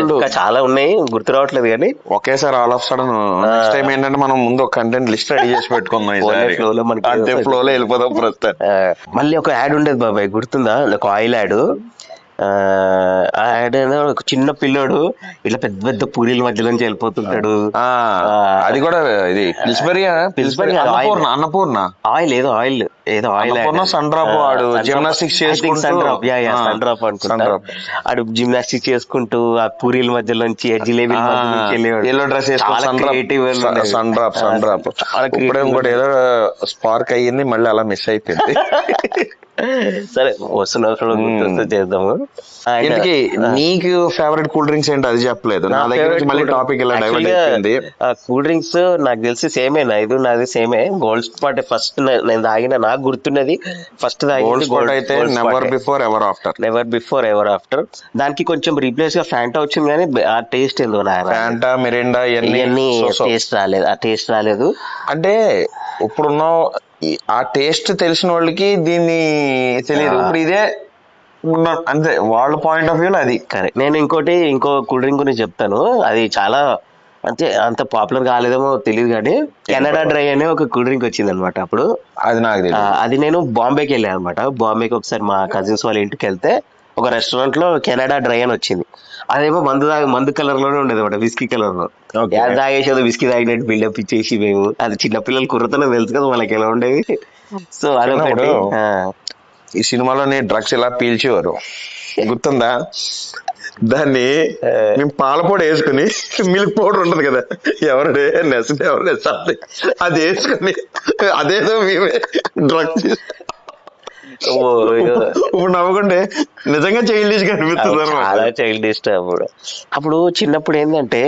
ఇంకా చాలా ఉన్నాయి, గుర్తు రావట్లేదు కానీ ఒకేసారి all of sudden next time ఏంటంటే మనం ముందు ఒక కంటెంట్ లిస్ట్ రెడీ చేసి పెట్టుకుందాం, అంతే ఫ్లో లో వెళ్ళిపోదాం ప్రస్తుతం. మళ్ళీ ఒక యాడ్ ఉండేది బాబాయ్, గుర్తుందా? ఒక ఆయిల్ యాడ్. ఆ యాడ్ ఒక చిన్న పిల్లోడు ఇట్లా పెద్ద పెద్ద పూరీల మధ్య నుంచి వెళ్ళిపోతుంటాడు. అది కూడా ఇది పిల్స్బరీ అన్నపూర్ణ ఆయిల్ ఏదో ఆయిల్ సన్ డ్రాప్. వాడు జిమ్నాస్టిక్స్ ఆడు జిమ్నాస్టిక్స్ చేసుకుంటూ ఆ పూరీల మధ్యలోంచి జిలేబీ ఎల్లో డ్రెస్ సన్ డ్రాప్. ఇప్పుడు ఇంకోటి ఏదో స్పార్క్ అయ్యింది, మళ్ళీ అలా మిస్ అయిపోయింది. సరే వస్తున్న చేద్దాము. నీకు ఫేవరెట్ కూల్ డ్రింక్స్ ఏంటి అది చెప్పలేదు, నా దగ్గర మళ్ళీ టాపిక్ ఇలా డైవర్ట్ అయిపోయింది. కూల్ డ్రింక్స్ నాకు తెలిసి సేమే, నాది సేమే. గోల్డ్ స్పాట్ ఫస్ట్ నేను తాగిన, నాకు గుర్తున్నది ఫస్ట్ అయితే నెవర్ బిఫోర్ ఎవర్ ఆఫ్టర్. దానికి కొంచెం రీప్లేస్ గా ఫాంటా వచ్చింది, కానీ ఆ టేస్ట్ ఎందుకు ఫాంటా మిరిండా ఇవన్నీ టేస్ట్ రాలేదు. అంటే ఇప్పుడున్న ఆ టేస్ట్ తెలిసిన వాళ్ళకి దీన్ని తెలియదు. ఇప్పుడు ఇదే అంతే వాళ్ళ పాయింట్ ఆఫ్ వ్యూలో అది కరెక్ట్. నేను ఇంకో కూల్ డ్రింక్ గురించి చెప్తాను. అది చాలా అంత పాపులర్ కాలేదేమో తెలియదు, కానీ కెనడా డ్రై అనే ఒక కూల్ డ్రింక్ వచ్చింది అనమాట అప్పుడు. అది నాకు తెలియదు. అది నేను బాంబేకి వెళ్ళాను అనమాట. బాంబేకి ఒకసారి మా కజిన్స్ వాళ్ళ ఇంటికి వెళ్తే ఒక రెస్టారెంట్ లో కెనడా డ్రై అని వచ్చింది. అదేమో మందు కలర్ లోనే ఉండేది అనమాట, విస్కీ కలర్ లో. తాగేసేది విస్కీ తాగినట్టు బిల్డప్ ఇచ్చేసి మేము, అది చిన్నపిల్లలు కుర్రతనం తెలుసు కదా వాళ్ళకి ఎలా ఉండేది. సో అదొకటి. ఈ సినిమాలోని డ్రగ్స్ ఇలా పీల్చేవారు, గుర్తుందా? దాన్ని మేము పాలపొడి వేసుకుని, మిల్క్ పౌడర్ ఉంటది కదా, ఎవరు అది వేసుకుని అదేదో మేమే డ్రగ్స్. ఇప్పుడు నవ్వకుంటే నిజంగా చైల్డిష్ గా అనిపిస్తుంది. చాలా చైల్డిష్. అప్పుడు చిన్నప్పుడు ఏంటంటే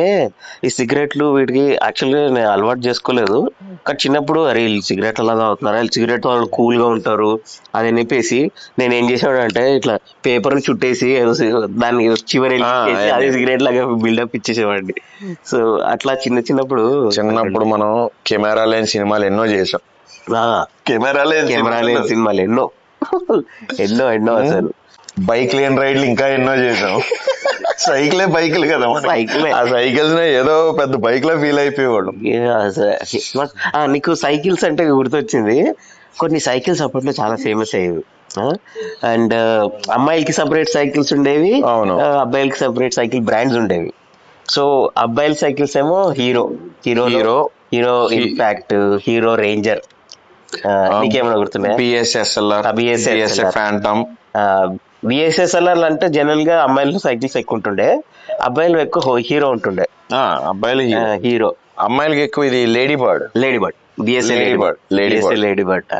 ఈ సిగరెట్లు వీటికి యాక్చువల్గా నేను అలవాటు చేసుకోలేదు, కానీ చిన్నప్పుడు అరే సిగరెట్ అలా తాగుతున్నారు, సిగరెట్ వాళ్ళు కూల్ గా ఉంటారు అది నింపేసి నేను ఏం చేసాడు అంటే ఇట్లా పేపర్ చుట్టేసి దాన్ని చివరి అది సిగరెట్ లాగా బిల్డప్ ఇచ్చేసేవాడిని. సో అట్లా చిన్నప్పుడు మనం కెమెరా లేని సినిమాలు ఎన్నో చేసాం. కెమెరా లేని సినిమాలు ఎన్నో అసలు. బైక్ లేని రైడ్లు ఇంకా ఎన్నో చేసాం. బైకులు కదా, ఆ సైకిల్స్ ఏదో పెద్ద బైక్ లో ఫీల్ అయిపోయేవాళ్ళు. నీకు సైకిల్స్ అంటే గుర్తొచ్చింది, కొన్ని సైకిల్స్ అప్పట్లో చాలా ఫేమస్ అయ్యేవి. అండ్ అమ్మాయిలకి సపరేట్ సైకిల్స్ ఉండేవి, అబ్బాయిలకి సపరేట్ సైకిల్ బ్రాండ్స్ ఉండేవి. సో అబ్బాయిల సైకిల్స్ ఏమో హీరో ఇంపాక్ట్, హీరో రేంజర్, నీకేమైనా గుర్తున్నాయా? బిఎస్ఎస్ఎల్ఆర్ అంటే జనరల్ గా అమ్మాయిలు సైకిల్స్ ఎక్కువ ఉంటుండే, అబ్బాయిలు ఎక్కువ హీరో ఉంటుండే. అబ్బాయిలు హీరో, అమ్మాయిలకి ఎక్కువ ఇది లేడీ బర్డ్.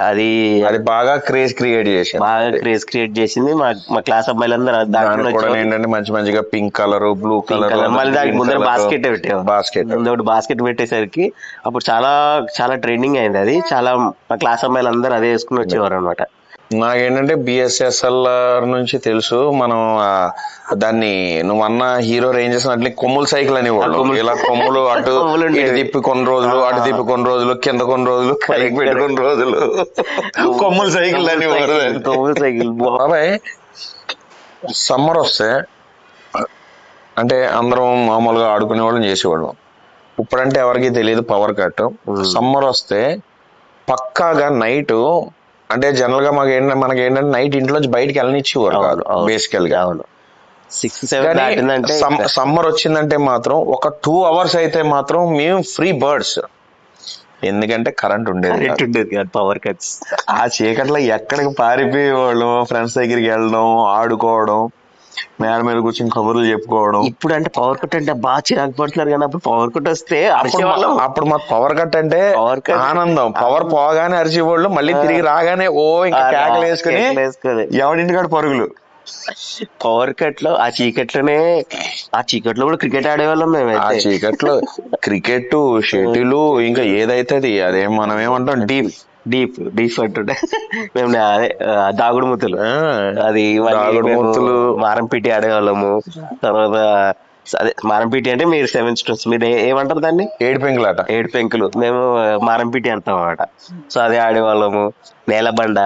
అది బాగా క్రేజ్ క్రియేట్ చేసింది మా క్లాస్ అబ్బాయిలందరూ. ఏంటంటే మంచిగా పింక్ కలర్, బ్లూ కలర్, మళ్ళీ దానికి ముందర బాస్కెట్ పెట్టేసరికి అప్పుడు చాలా చాలా ట్రెండింగ్ అయింది. అది చాలా మా క్లాస్ అమ్మాయిలందరూ అదే వేసుకుని వచ్చేవారు అనమాట. నాకేంటంటే బిఎస్ఎస్ఎల్ఆర్ నుంచి తెలుసు, మనం దాన్ని నువ్వన్న హీరో రేంజెస్ అట్లే కొమ్ముల సైకిల్ అనేవాళ్ళు. ఇలా కొమ్ములు అటు తిప్పి కొన్ని రోజులు, అటు తిప్పి కొన్ని రోజులు, కింద కొన్ని రోజులు, పైకి పెట్టి కొన్ని రోజులు, కొమ్ముల సైకిల్ అనేవారు. బాబాయ్ సమ్మర్ వస్తే అంటే అందరం మామూలుగా ఆడుకునే వాళ్ళం, చేసేవాళ్ళం. ఇప్పుడంటే ఎవరికి తెలియదు పవర్ కట్. సమ్మర్ వస్తే పక్కాగా నైట్, అంటే జనరల్ గా మనకి ఏంటంటే నైట్ ఇంట్లోంచి బయటకి వెళ్ళనిచ్చేవారు కాదు బేసికల్ గా. సమ్మర్ వచ్చిందంటే మాత్రం ఒక 2 hours అయితే మాత్రం మేము ఫ్రీ బర్డ్స్, ఎందుకంటే కరెంట్ ఉండేది, పవర్ కట్స్. ఆ చీకట్లో ఎక్కడికి పారిపోయేవాళ్ళు, ఫ్రెండ్స్ దగ్గరికి వెళ్ళడం, ఆడుకోవడం, మేడ మీద కూర్చొని కబుర్లు చెప్పుకోవడం. ఇప్పుడు అంటే పవర్ కట్ అంటే బాగా చిరాకు పడుతున్నారు, కానీ అప్పుడు పవర్ కట్ వస్తే అప్పుడు మాకు పవర్ కట్ అంటే ఆనందం. పవర్ పోగానే అరిచేవాళ్ళు, మళ్ళీ తిరిగి రాగానే ఇంకా కేకలు వేసుకుని ఎవడింటికాడ పరుగులు. పవర్ కట్ లో ఆ చీకట్లో కూడా క్రికెట్ ఆడేవాళ్ళం మేము. ఆ చీకట్లో క్రికెట్, షటిల్, ఇంకా ఏదైతే అదేం మనం ఏమంటాం డీప్ అంటుంటే మేము అదే దాగుడు ముత్తులు, అది మారంపీటి ఆడేవాళ్ళము. తర్వాత అదే మారంపీటి అంటే మీరు 7 stones, మీరు ఏమంటారు దాన్ని? ఏడు పెంకులు మేము మారంపీటి అంటాం అన్నమాట. సో అదే ఆడేవాళ్ళము. నేలబండ,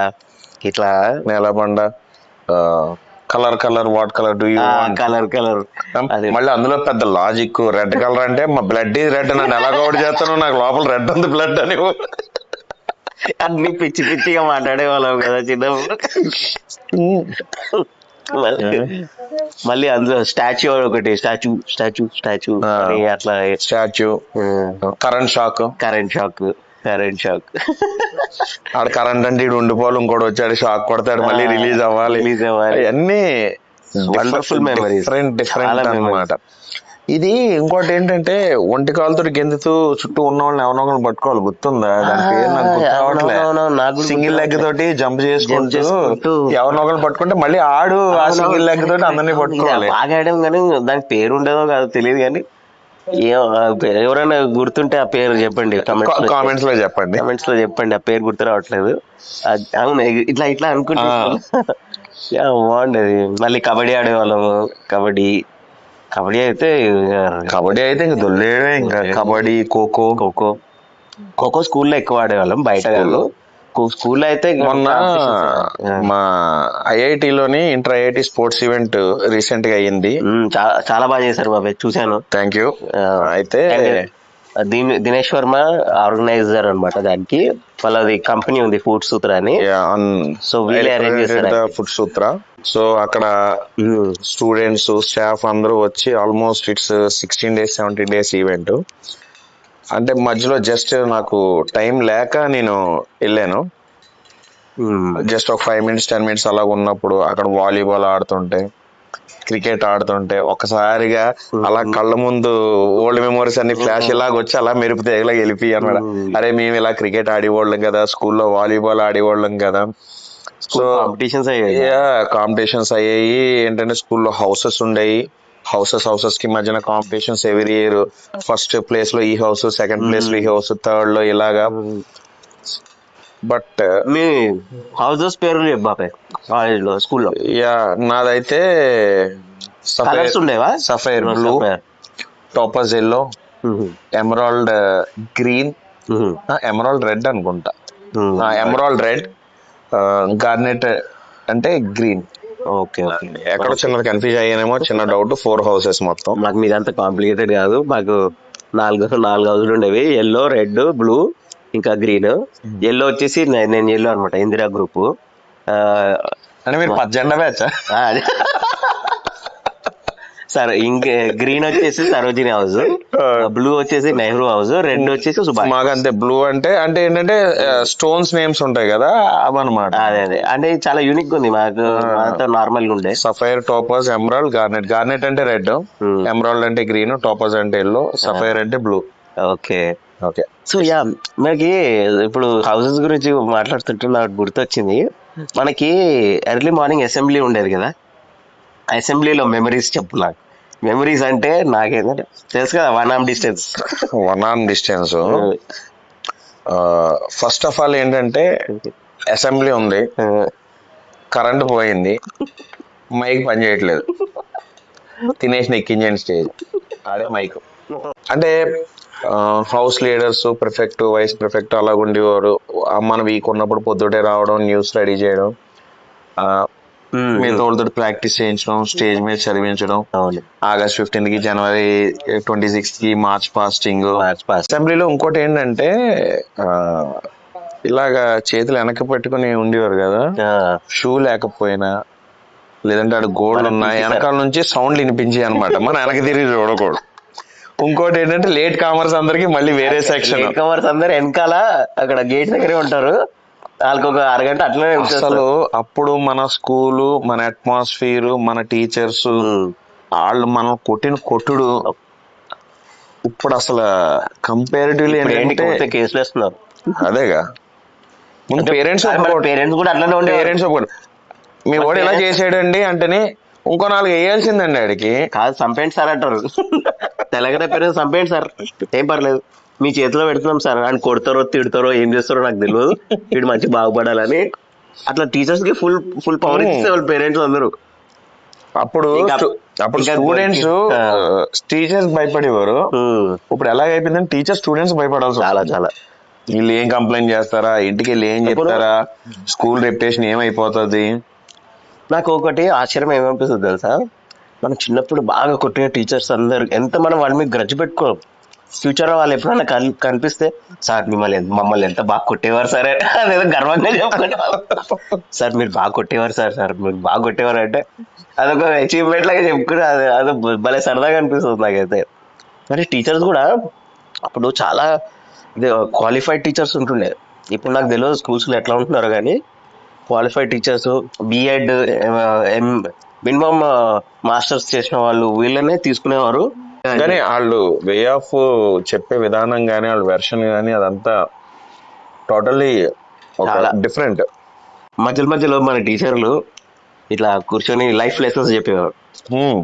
colour what colour do you want. Colour అది మళ్ళీ అందులో పెద్ద లాజిక్, రెడ్ కలర్ అంటే మా బ్లడ్ ఇది రెడ్, నన్ను ఎలా కవర్ చేస్తాను, నాకు లోపల రెడ్ ఉంది బ్లడ్ అని. అన్ని పిచ్చి పిచ్చిగా మాట్లాడేవాళ్ళం కదా చిన్నప్పుడు. మళ్ళీ అందులో స్టాచ్యూ ఒకటి, స్టాచ్యూ అని అట్లా. Statue, current shock. ఆడ కరెంట్ అంటే ఇడు ఉండిపోవాలి, ఇంకోటి వచ్చాడు షాక్ కొడతాడు, మళ్ళీ రిలీజ్ అవ్వాలి. అన్ని వండర్ఫుల్ మెమరీస్, డిఫరెంట్ అన్నమాట. ఇది ఇంకోటి ఏంటంటే ఒంటి కాలుతో గెంతుతూ చుట్టూ ఉన్న వాళ్ళని ఎవరినో ఒకరిని పట్టుకోవాలి, గుర్తుందా? దాని పేరు నాకు గుర్తు రావట్లేదు. సింగిల్ లెగ్ తోటి జంప్ చేసుకుంటూ ఎవరినో ఒకరిని పట్టుకుంటే మళ్ళీ ఆడు ఆ సింగిల్ లెగ్ తోటి అందరినీ పట్టుకోవాలి. బాగా ఆడాం కానీ దానికి పేరు ఉండేదో కాదు తెలియదు, కానీ ఎవరైనా గుర్తుంటే ఆ పేరు చెప్పండి, కామెంట్స్ లో చెప్పండి. ఆ పేరు గుర్తు రావట్లేదు. అవును, ఇట్లా అనుకుంటా బాగుండేది. మళ్ళీ కబడ్డీ ఆడేవాళ్ళము. కబడ్డీ అయితే ఇంక దొల్లేడే. ఇంకా కబడ్డీ, ఖోఖో స్కూల్లో ఎక్కువ ఆడేవాళ్ళం, బయట కాదు. స్కూల్లో అయితే మొన్న మా ఐఐటిలోని inter IIT sports event recent గా అయ్యింది. చాలా బాగా చేశారు బాబాయ్, చూశాను. Thank you. అయితే దినేష్ వర్మ ఆర్గనైజర్ అన్నమాట దానికి. వాళ్ళది కంపెనీ ఉంది ఫుడ్ సూత్ర అని. సో వీళ్ళే అరేంజ్ చేశారు ఫుడ్ సూత్ర. సో అక్కడ స్టూడెంట్స్, స్టాఫ్ అందరూ వచ్చి almost it's 16 days 17 days event. అంటే మధ్యలో జస్ట్ నాకు టైం లేక నేను వెళ్ళాను. జస్ట్ ఒక 5 minutes 10 minutes అలా ఉన్నప్పుడు అక్కడ వాలీబాల్ ఆడుతుంటే, క్రికెట్ ఆడుతుంటే ఒకసారిగా అలా కళ్ళ ముందు ఓల్డ్ మెమోరీస్ అన్ని ఫ్లాష్ ఇలాగ వచ్చి అలా మెరుపుతే ఇలా వెళ్ళిపోయి అన్నమాట. అరే మేము ఇలా క్రికెట్ ఆడేవాళ్ళం కదా, స్కూల్లో వాలీబాల్ ఆడేవాళ్ళం కదా. సో కాంపిటీషన్స్ అయ్యాయి. ఏంటంటే స్కూల్లో హౌసెస్ ఉండేవి. హౌసెస్ కి మధ్యన competitions every year. First place లో ఈ హౌస్, సెకండ్ ప్లేస్ లో ఈ హౌస్, థర్డ్ లో ఇలాగా. బట్ మీ హౌసెస్ పేరు బాబాయ్ కాలేజ్లో, స్కూల్లో? నాదైతే ఉండేవా? Sapphire blue, topaz yellow, emerald green, emerald red అనుకుంటా. ఎమరాల్డ్ రెడ్, గార్నెట్ అంటే గ్రీన్. ఓకే. ఎక్కడ చిన్నది కన్ఫ్యూజ్ అయ్యానేమో, చిన్న డౌట్. 4 houses మొత్తం. మాకు మీదంతా కాంప్లికేటెడ్ కాదు. మాకు 4 houses ఉండేవి, ఎల్లో, రెడ్, బ్లూ, ఇంకా గ్రీన్. ఎల్లో వచ్చేసి నేను ఎల్లో అనమాట, ఇందిరా గ్రూప్. అంటే మీరు 10 జెండా బ్యాచ్. సరే, ఇంకే గ్రీన్ వచ్చేసి సరోజిని హౌస్, బ్లూ వచ్చేసి నెహ్రూ హౌస్, రెడ్ వచ్చేసి సుభాష్. మాకు అంతే. బ్లూ అంటే ఏంటంటే స్టోన్స్ నేమ్స్ ఉంటాయి కదా, అవన్నమాట. అదే అంటే చాలా యూనిక్ ఉంది. మాకు నార్మల్ గా ఉండే సఫైర్, టాపర్స్, ఎమరాల్డ్, గార్నెట్ అంటే రెడ్, ఎమరాల్డ్ అంటే గ్రీన్, టాపర్స్ అంటే ఎల్లో, సఫైర్ అంటే బ్లూ. ఓకే. సో మనకి ఇప్పుడు హౌసెస్ గురించి మాట్లాడుతుంటే నాకు గుర్తొచ్చింది, మనకి ఎర్లీ మార్నింగ్ అసెంబ్లీ ఉండేది కదా. అసెంబ్లీలో మెమరీస్ చెప్పు నాకు. మెమరీస్ అంటే నాకేంటంటే తెలుసు కదా, one arm distance. First of all ఏంటంటే అసెంబ్లీ ఉంది, కరెంట్ పోయింది, మైక్ పని చేయట్లేదు, తినేసి ఎక్కించండి స్టేజ్, ఆడే మైక్. అంటే house leaders, prefect, vice prefect అలా ఉండేవారు. మన వీక్ ఉన్నప్పుడు పొద్దుటే రావడం, న్యూస్ రెడీ చేయడం, మిగతా వాళ్ళతో ప్రాక్టీస్ చేయించడం, స్టేజ్ మీద చదివించడం. August 15th కి, January 26th కి మార్చ్ పాస్టింగ్. అసెంబ్లీలో ఇంకోటి ఏంటంటే ఇలాగా చేతులు వెనక్కి పెట్టుకుని ఉండేవారు కదా. షూ లేకపోయినా, లేదంటే అక్కడ గోల్డ్ ఉన్నా, వెనకాల నుంచి సౌండ్లు వినిపించాయి అనమాట. మనం వెనక్కి తిరిగి చూడకూడదు. ఇంకోటి ఏంటంటే లేట్ కామర్స్ అందరికి మళ్ళీ వేరే సెక్షన్. కామర్స్ అందరు వెనకాల అక్కడ గేట్ దగ్గరే ఉంటారు, వాళ్ళకి ఒక అరగంట అట్లనే. అసలు అప్పుడు మన స్కూలు, మన అట్మాస్ఫియర్, మన టీచర్స్, వాళ్ళు మనం కొట్టిన కొట్టుడు ఇప్పుడు అసలు కంపారిటివ్లీ ఏంటంటే కేసులు వేస్తున్నారు. అదేగా ముందు పేరెంట్స్ కూడా అట్లనే ఉండే. పేరెంట్స్ మీ వాడు ఎలా చేసాడండి అంటేనే ఇంకో 4 వేయాల్సిందండి ఆడికి. కాదు, సంపేంటి సార్ అంటారు. తెలంగాణ పేరెంట్స్ సంపేంటి సార్, ఏం పర్లేదు, మీ చేతిలో పెడుతున్నాం సార్. అని కొడతారో తిడతారో ఏం చేస్తారో నాకు తెలియదు, వీడు మంచి బాగుపడాలని అట్లా టీచర్స్ కి ఫుల్ పవర్ ఇస్తే వాళ్ళ పేరెంట్స్ అందరూ. అప్పుడు స్టూడెంట్స్ టీచర్స్ భయపడేవారు. ఇప్పుడు ఎలాగైపోయిందంటే టీచర్ స్టూడెంట్స్ భయపడాల్సి చాలా. వీళ్ళు ఏం కంప్లైంట్ చేస్తారా, ఇంటికి వెళ్ళి ఏం చెప్తారా, స్కూల్ రెప్యుటేషన్ ఏమైపోతుంది. నాకు ఒకటి ఆశ్చర్యం ఏమనిపిస్తుంది తెలుసా, మనం చిన్నప్పుడు బాగా కొట్టిన టీచర్స్ అందరు ఎంత మనం వాళ్ళ మీద గ్రడ్జ్ పెట్టుకో, ఫ్యూచర్ లో వాళ్ళు ఎప్పుడైనా కనిపిస్తే సార్ మమ్మల్ని ఎంత బాగా కొట్టేవారు సార్ అదేదో గర్వంగా చెప్పుకుంటాం. సార్ మీరు బాగా కొట్టేవారు సార్ మీరు బాగా కొట్టేవారు అంటే అదొక అచీవ్మెంట్ లాగా చెప్పుకుని అది భలే సరదాగా అనిపిస్తుంది నాకైతే. మరి టీచర్స్ కూడా అప్పుడు చాలా క్వాలిఫైడ్ టీచర్స్ ఉంటుండే. ఇప్పుడు నాకు తెలియదు స్కూల్స్ లో ఎట్లా ఉంటున్నారు కానీ qualified teachers, B Ed, minimum masters చేసిన వాళ్ళు వీళ్ళనే తీసుకునేవారు. కానీ వాళ్ళు వే ఆఫ్ చెప్పే విధానం కానీ వాళ్ళ వెర్షన్ కానీ అదంతా టోటల్లీ డిఫరెంట్. మధ్యలో మన టీచర్లు ఇట్లా కూర్చొని లైఫ్ లెసన్స్ చెప్పేవారు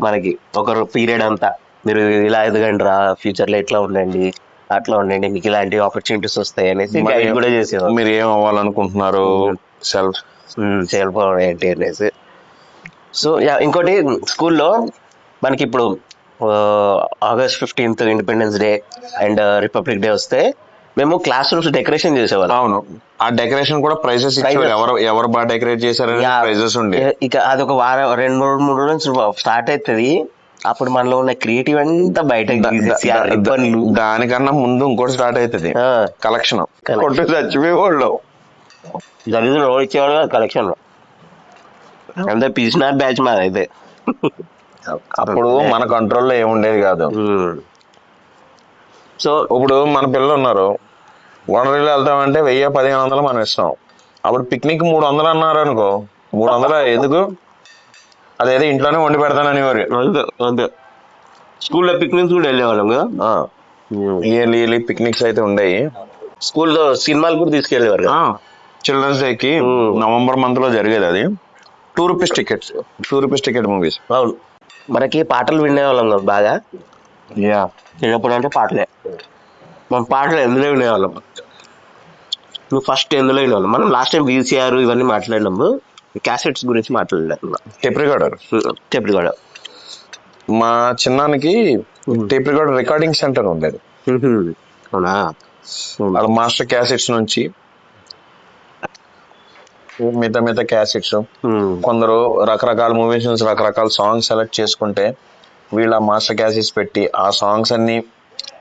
మనకి. ఒకరు పీరియడ్ అంతా మీరు ఇలా ఎదగండి రా, ఫ్యూచర్ లో ఎట్లా ఉండండి, అట్లా ఉండండి, మీకు ఇలాంటి ఆపర్చునిటీస్ వస్తాయి అనేసి గైడ్ కూడా చేసేవారు. మీరు ఏం అవ్వాలనుకుంటున్నారు, సెల్ఫ్ ఏంటి అనేసి. సో ఇంకోటి స్కూల్లో మనకి ఇప్పుడు August 15th independence day and republic day వస్తే మేము క్లాస్ రూమ్స్ డెకరేషన్ చేసేవాళ్ళం. అవును, ఆ డెకరేషన్ కూడా ప్రైజెస్ ఎవరు బాగా డెకరేట్ చేశారని ప్రైజెస్ ఉండే. ఇక అది ఒక వారం 2-3 రోజుల నుంచి స్టార్ట్ అవుతుంది. అప్పుడు మనలో ఉన్న క్రియేటివ్ అంతా బయట. దానికన్నా ముందు ఇంకోటి స్టార్ట్ అవుతుంది, కలెక్షన్. కొట్టు చచ్చిపోయేవాళ్ళు, దళితులు ఇచ్చేవాళ్ళు కలెక్షన్ లో. అంతే పిసినార్ బ్యాచ్ మాది అయితే. అప్పుడు మన కంట్రోల్లో ఏముండేది కాదు. సో ఇప్పుడు మన పిల్లలు ఉన్నారు, వనరులు వెళ్తామంటే 1000-1500 మనం ఇస్తాం. అప్పుడు పిక్నిక్ 300 అన్నారు అనుకో, 300 ఎందుకు, అదేదో ఇంట్లోనే వండి పెడతానని వారు. అంతే స్కూల్లో పిక్నిక్స్ కూడా వెళ్ళేవాళ్ళం కదా. ఇయర్లీ పిక్నిక్స్ అయితే ఉండేవి. స్కూల్లో సినిమాలు కూడా తీసుకెళ్లేవారు. చిల్డ్రన్స్ డేకి నవంబర్ మంత్ లో జరిగేది అది. 2 rupees tickets, 2 rupees ticket movies. అవును, మనకి పాటలు వినేవాళ్ళం కదా బాగా. చిన్నప్పుడు అంటే పాటలే, మనం పాటలు ఎందులో వినేవాళ్ళం. నువ్వు ఫస్ట్ ఎందులో వినేవాళ్ళం? మనం లాస్ట్ టైం వీసీఆర్ ఇవన్నీ మాట్లాడినాము, క్యాసెట్స్ గురించి మాట్లాడలేదు. టేప్ రికార్డర్ మా చిన్నానికి టేప్ రికార్డర్ రికార్డింగ్ సెంటర్ ఉండేది. అవునా? వాళ్ళ మాస్టర్ క్యాసెట్స్ నుంచి మిగతా క్యాసెట్స్, కొందరు రకరకాల మూవీస్ నుంచి రకరకాల సాంగ్స్ సెలెక్ట్ చేసుకుంటే వీళ్ళ మాస్టర్ క్యాసెట్స్ పెట్టి ఆ సాంగ్స్ అన్ని,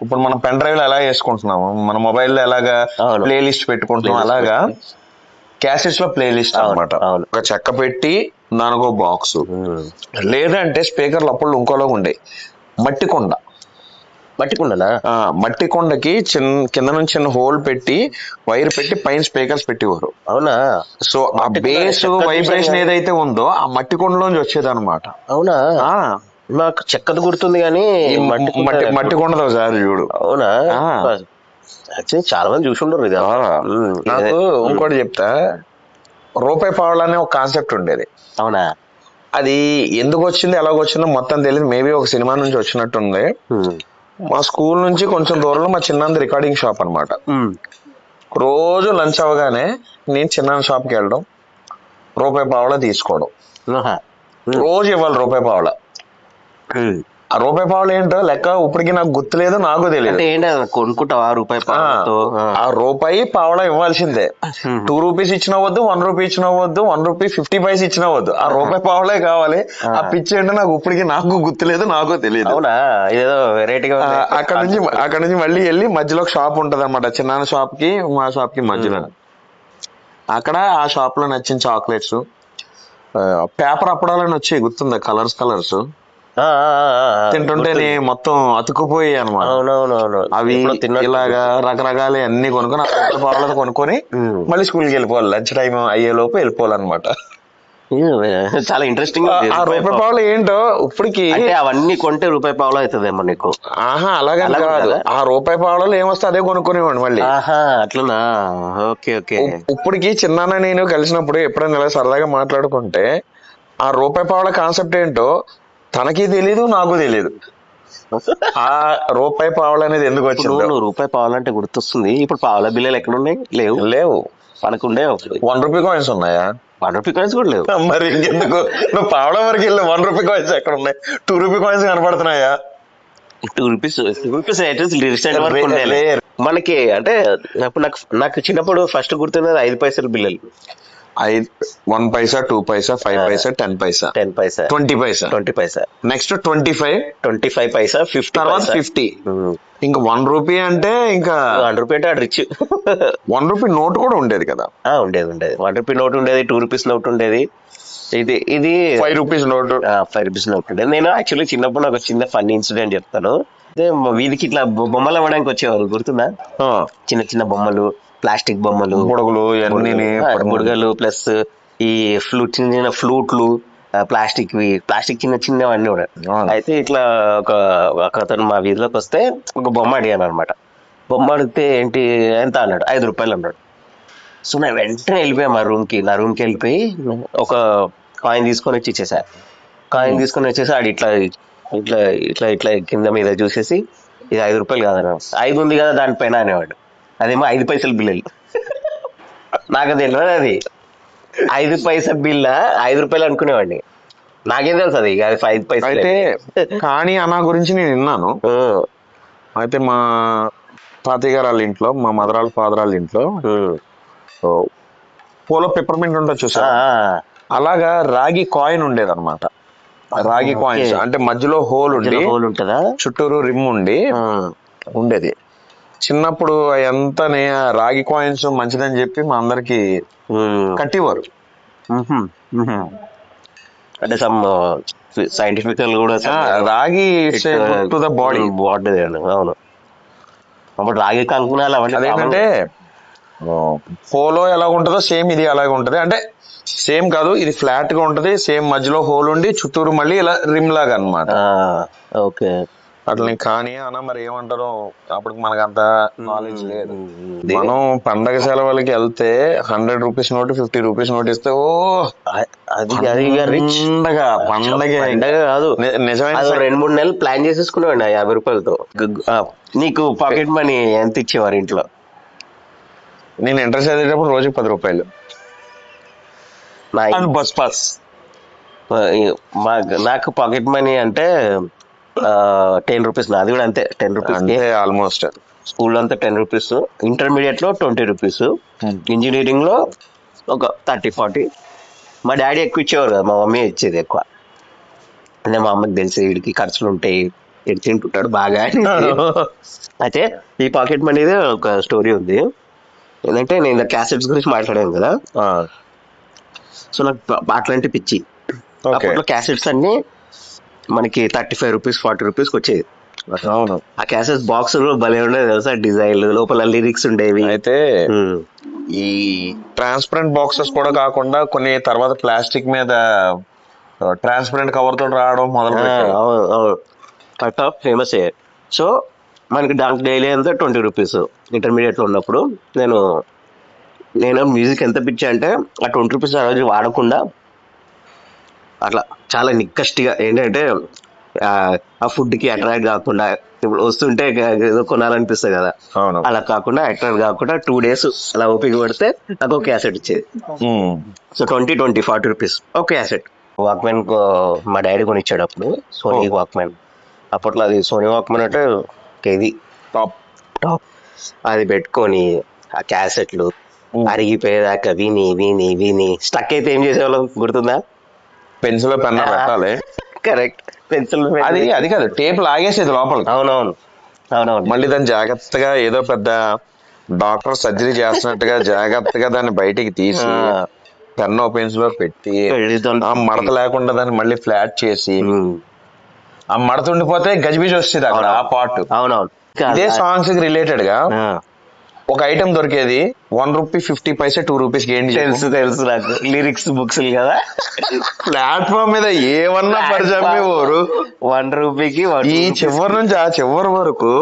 ఇప్పుడు మనం పెన్ డ్రైవ్ లో ఎలా చేసుకుంటున్నాము, మన మొబైల్లో ఎలాగా ప్లే లిస్ట్ పెట్టుకుంటున్నాం, అలాగా క్యాసెట్స్ లో ప్లే లిస్ట్ అనమాట. ఒక చెక్క పెట్టి దానికో బాక్స్, లేదంటే స్పీకర్లు అప్పుడు ఇంకోలాగా ఉండే మట్టి కొండకి కింద నుంచి చిన్న హోల్ పెట్టి వైర్ పెట్టి పైన స్పీకర్స్ పెట్టేవారు. అవునా? సో ఆ బేస్ వైబ్రేషన్ ఏదైతే ఉందో ఆ మట్టి కొండలోంచి వచ్చేది అనమాట. అవునా? నాకు చెక్కది గుర్తుంది కానీ మట్టి కొండదు సార్ చూడు. అవునా? చాలా మంది చూసి ఉండరు ఇది. నాకు ఇంకోటి చెప్తా, రూపాయి పావలా అనే ఒక కాన్సెప్ట్ ఉండేది. అవునా? అది ఎందుకు వచ్చింది ఎలాగొచ్చిందో మొత్తం తెలియదు, మేబీ ఒక సినిమా నుంచి వచ్చినట్టుంది. మా స్కూల్ నుంచి కొంచెం దూరంలో మా చిన్న రికార్డింగ్ షాప్ అనమాట. రోజు లంచ్ అవగానే నేను చిన్న షాప్కి వెళ్ళడం, రూపాయి పావలా తీసుకోవడం, రోజు ఇవ్వాలి రూపాయి పావలా. ఆ రూపాయి పావలా ఏంటో లెక్క ఇప్పటికి నాకు గుర్తులేదు, నాకు తెలియదు. కొనుక్కుంటావా రూపాయి? ఆ రూపాయి పావలా ఇవ్వాల్సిందే. 2 రూపీస్ ఇచ్చినా వద్దు, 1 రూపీ ఇచ్చినా వద్దు, 1 రూపీ 50 పైస్ ఇచ్చినా వద్దు, ఆ రూపాయి పావలే కావాలి. ఆ పిచ్చి ఏంటో నాకు ఇప్పటికి నాకు గుర్తులేదు, నాకు తెలియదు. అవునా? ఏదో వెరైటీగా. అక్కడ నుంచి మళ్ళీ వెళ్ళి మధ్యలో ఒక షాప్ ఉంటది అనమాట, చిన్న షాప్ కి మా షాప్ కి మధ్యలో. అక్కడ ఆ షాప్ లో నచ్చిన చాక్లెట్స్, పేపర్ అప్పడాలని వచ్చాయి గుర్తుందా, కలర్స్ తింటుంటే మొత్తం అతుకుపోయి అనమాట. అవి ఇలాగా రకరకాల అన్ని కొనుక్కొని పావులతో కొనుక్కొని మళ్ళీ స్కూల్కి వెళ్ళిపోవాలి, లంచ్ టైం అయ్యే లోపు వెళ్ళిపోవాలన్నమాట. చాలా ఇంట్రెస్టింగ్. ఆ రూపాయి పావులు ఏంటో ఇప్పటికి అవన్నీ కొంటే రూపాయి పావులు అవుతుందేమో నీకు. అలాగని కాదు, ఆ రూపాయి పావులలో ఏమొస్తే అదే కొనుక్కునేవాడు మళ్ళీ. అట్లనా? ఓకే. ఇప్పటికి చిన్న నేను కలిసినప్పుడు ఎప్పుడైనా ఇలా సరదాగా మాట్లాడుకుంటే ఆ రూపాయి పావుల కాన్సెప్ట్ ఏంటో తనకి తెలీదు, నాకు తెలీదు. ఆ రూపాయి పావులు అనేది ఎందుకు వచ్చింది? రూపాయి పావులు అంటే గుర్తొస్తుంది, ఇప్పుడు పావుల బిల్లలు ఎక్కడ ఉన్నాయి? లేవు. మనకుండే 1 రూపీ కాయిన్స్ ఉన్నాయా? 1 రూపీ కాయిన్స్ కూడా లేవు. మరి ఇంకెందుకు నువ్వు పావలా వరకు వెళ్ళి 1 రూపీ కాయిన్స్ ఎక్కడ ఉన్నాయి? 2 రూపీ కాయిన్స్ కనపడుతున్నాయా? 2 రూపీస్ రీసెంట్ వరకు మనకి. అంటే నాకు చిన్నప్పుడు ఫస్ట్ గుర్తున్నది 5 పైసల బిల్లలు. 1 పైసా, 2 పైసా, 5 పైసా, 10 పైసా, 10 పైసా, 20 పైసా, 20 పైసా, నెక్స్ట్ 25, 25 పైసా, 50 తర్వాత పైసా. 50. ఇంకా 1 రూపీ అంటే ఇంకా 1 రూపీ అంటే రిచ్. 1 రూపీ నోట్ కూడా ఉండేది కదా. ఉండేది 1 రూపీ నోట్ ఉండేది, 2 రూపీస్ నోట్ ఉండేది. ఇది 5 రూపీస్ నోట్. 5 రూపీస్ నోట్ ఉండేది. నేను యాక్చువల్లీ చిన్నప్పుడు నాకు ఒక చిన్న ఫన్నీ ఇన్సిడెంట్ చెప్తాను. అదే మా వీధికి ఇట్లా బొమ్మలు అవ్వడానికి వచ్చేవారు, గుర్తుందా? చిన్న చిన్న బొమ్మలు, ప్లాస్టిక్ బొమ్మలు, బుడగలు, బుడగలు ప్లస్ ఈ చిన్న చిన్న ఫ్లూట్లు, ప్లాస్టిక్ చిన్న చిన్నవన్నీ కూడా. అయితే ఇట్లా ఒక అతను మా వీధిలోకి వస్తే ఒక బొమ్మ అడిగాను అనమాట. బొమ్మ అడిగితే ఏంటి ఎంత అన్నాడు, 5 రూపాయలు అన్నాడు. సో నేను వెంటనే వెళ్ళిపోయా నా రూమ్కి వెళ్ళిపోయి ఒక కాయిన్ తీసుకొని వచ్చి ఇచ్చేసా. కాయిన్ తీసుకొని వచ్చేసి ఆడు ఇట్లా ఇట్లా ఇట్లా ఇట్లా కింద మీద చూసేసి, ఇది 5 రూపాయలు కాదన్నా, 5 ఉంది కదా దానిపైన అనేవాడు. అదేమో 5 పైసల బిల్లు. నాకు తెలియదు అది 5 పైసా బిల్ల, 5 రూపాయలు అనుకునేవాడిని. నాకేం తెలుసు అది 5 పైసలు. అయితే కానీ అన్న గురించి నేను విన్నాను. అయితే మా తాతయ్య గారు వాళ్ళ ఇంట్లో, మా మదరాళ్ళ ఫాదర్ వాళ్ళ ఇంట్లో పోలో పెప్పర్మెంట్ ఉంటుంది చూసా, అలాగా రాగి కాయిన్ ఉండేది అనమాట. రాగి కాయిన్స్ అంటే మధ్యలో హోల్ ఉంటుందా, చుట్టూరు రిమ్ ఉండి ఉండేది. చిన్నప్పుడు ఎంతనే రాగి కాయిన్స్ మంచిదని చెప్పి మా అందరికి కట్టివారు. అంటే సమ్ సైంటిఫికల్ కూడా రాగి టు ద బాడీ. అవును, అప్పుడు రాగి కంకణాలు అవన్నీ. అదేంటంటే పోలో ఎలా ఉంటుందో సేమ్ ఇది అలాగే ఉంటది. అంటే సేమ్ కాదు, ఇది ఫ్లాట్ గా ఉంటది, సేమ్ మధ్యలో హోల్ ఉండి చుట్టూరు మళ్ళీ ఇలా రిమ్ లాగా అనమాట. ఓకే, అట్లా. కానీ అన్న మరి ఏమంటారు, అప్పుడు మనకు అంత నాలెడ్జ్ లేదు. మనం పండగ సెలవులకి వెళ్తే 100 రూపీస్ నోట్, 50 రూపీస్ నోట్ ఇస్తే ఓ అది పండగ కాదు, నిజమైన 2-3 నెలలు ప్లాన్ చేసేసుకునేవాడిని 50 రూపాయలతో. నీకు పాకెట్ మనీ ఎంత ఇచ్చేవారు ఇంట్లో? నేను ఇంటర్ చదివేటప్పుడు రోజుకి 10 రూపాయలు బస్ పాస్. నాకు పాకెట్ మనీ అంటే 10 రూపీస్. నాది కూడా అంతే, 10 రూపీస్ ఆల్మోస్ట్. స్కూల్లో అంతా 10 రూపీస్, ఇంటర్మీడియట్ లో 20 రూపీస్, ఇంజనీరింగ్ లో ఒక 30-40. మా డాడీ ఎక్కువ ఇచ్చేవారు కదా, మా మమ్మీ ఇచ్చేది ఎక్కువ. అంటే మా అమ్మకి తెలిసి వీడికి ఖర్చులు ఉంటాయి, ఎడు తింటుంటాడు బాగా. అయితే ఈ పాకెట్ మనీది ఒక స్టోరీ ఉంది. ఏంటంటే నేను క్యాసెట్స్ గురించి మాట్లాడాను కదా, సో నాకు అట్లాంటి పిచ్చి. అప్పట్లో క్యాసెట్స్ అన్ని మనకి 35 రూపీస్, 40 రూపీస్కి వచ్చేది. అవును. ఆ క్యాసెట్స్ బాక్స్ భలే ఉండేది తెలుసా, డిజైన్ లోపల లిరిక్స్ ఉండేవి. అయితే ఈ ట్రాన్స్పరెంట్ బాక్సెస్ కూడా కాకుండా కొన్ని తర్వాత ప్లాస్టిక్ మీద ట్రాన్స్పరెంట్ కవర్ తో రావడం మొదలు. అట్లా ఫేమస్ అయ్యాయి. సో మనకి డైలీ అంతా 20 రూపీస్. ఇంటర్మీడియట్ లో ఉన్నప్పుడు నేను మ్యూజిక్ ఎంత పిచ్చా అంటే ఆ 20 రూపీస్ ఆ రోజు వాడకుండా అట్లా చాలా నిక్కష్టిగా ఏంటంటే ఆ ఫుడ్ కి అట్రాక్ట్ కాకుండా, ఇప్పుడు వస్తుంటే ఏదో కొనాలనిపిస్తుంది కదా, అలా కాకుండా అట్రాక్ట్ కాకుండా 2 days అలా ఓపిక పడితే నాకు ఒక క్యాసెట్ ఇచ్చేది. సో 20, 40 రూపీస్ ఒక క్యాసెట్. వాక్మెన్ మా డాడీ కొని ఇచ్చాడు అప్పుడు, సోనీ వాక్మెన్. అప్పట్లో అది సోనీ వాక్మెన్ అంటే ఇది టాప్. అది పెట్టుకొని ఆ క్యాసెట్లు అరిగిపోయేదాకా విని విని విని స్టక్ అయితే ఏం చేసేవాళ్ళం గుర్తుందా? పెన్సిల్ పెన్ పెట్టాలి. Correct, pencil. అది కాదు, టేప్ లాగేసేది లోపల. అవునవును. మళ్ళీ దాన్ని జాగ్రత్తగా ఏదో పెద్ద డాక్టర్ సర్జరీ చేస్తున్నట్టుగా జాగ్రత్తగా దాన్ని బయటికి తీసి పెన్ పెన్సిల్ పెట్టి ఆ మడత లేకుండా దాన్ని మళ్ళీ ఫ్లాట్ చేసి, ఆ మడత ఉండిపోతే గజిబిజి వస్తుంది అక్కడ ఆ పార్ట్. అవునవును. ఇదే సాంగ్స్ కి రిలేటెడ్ గా ఒక ఐటమ్ దొరికేది 1 రూపీ 50 పైసా, 2 రూపీస్. ఏంటి తెలుసు నాకు, లిరిక్స్ బుక్స్ కదా. ప్లాట్ఫామ్ మీద ఏమన్నా పరిచయం 1 రూపీకి ఈ చివరి నుంచి ఆ చివరి వరకు.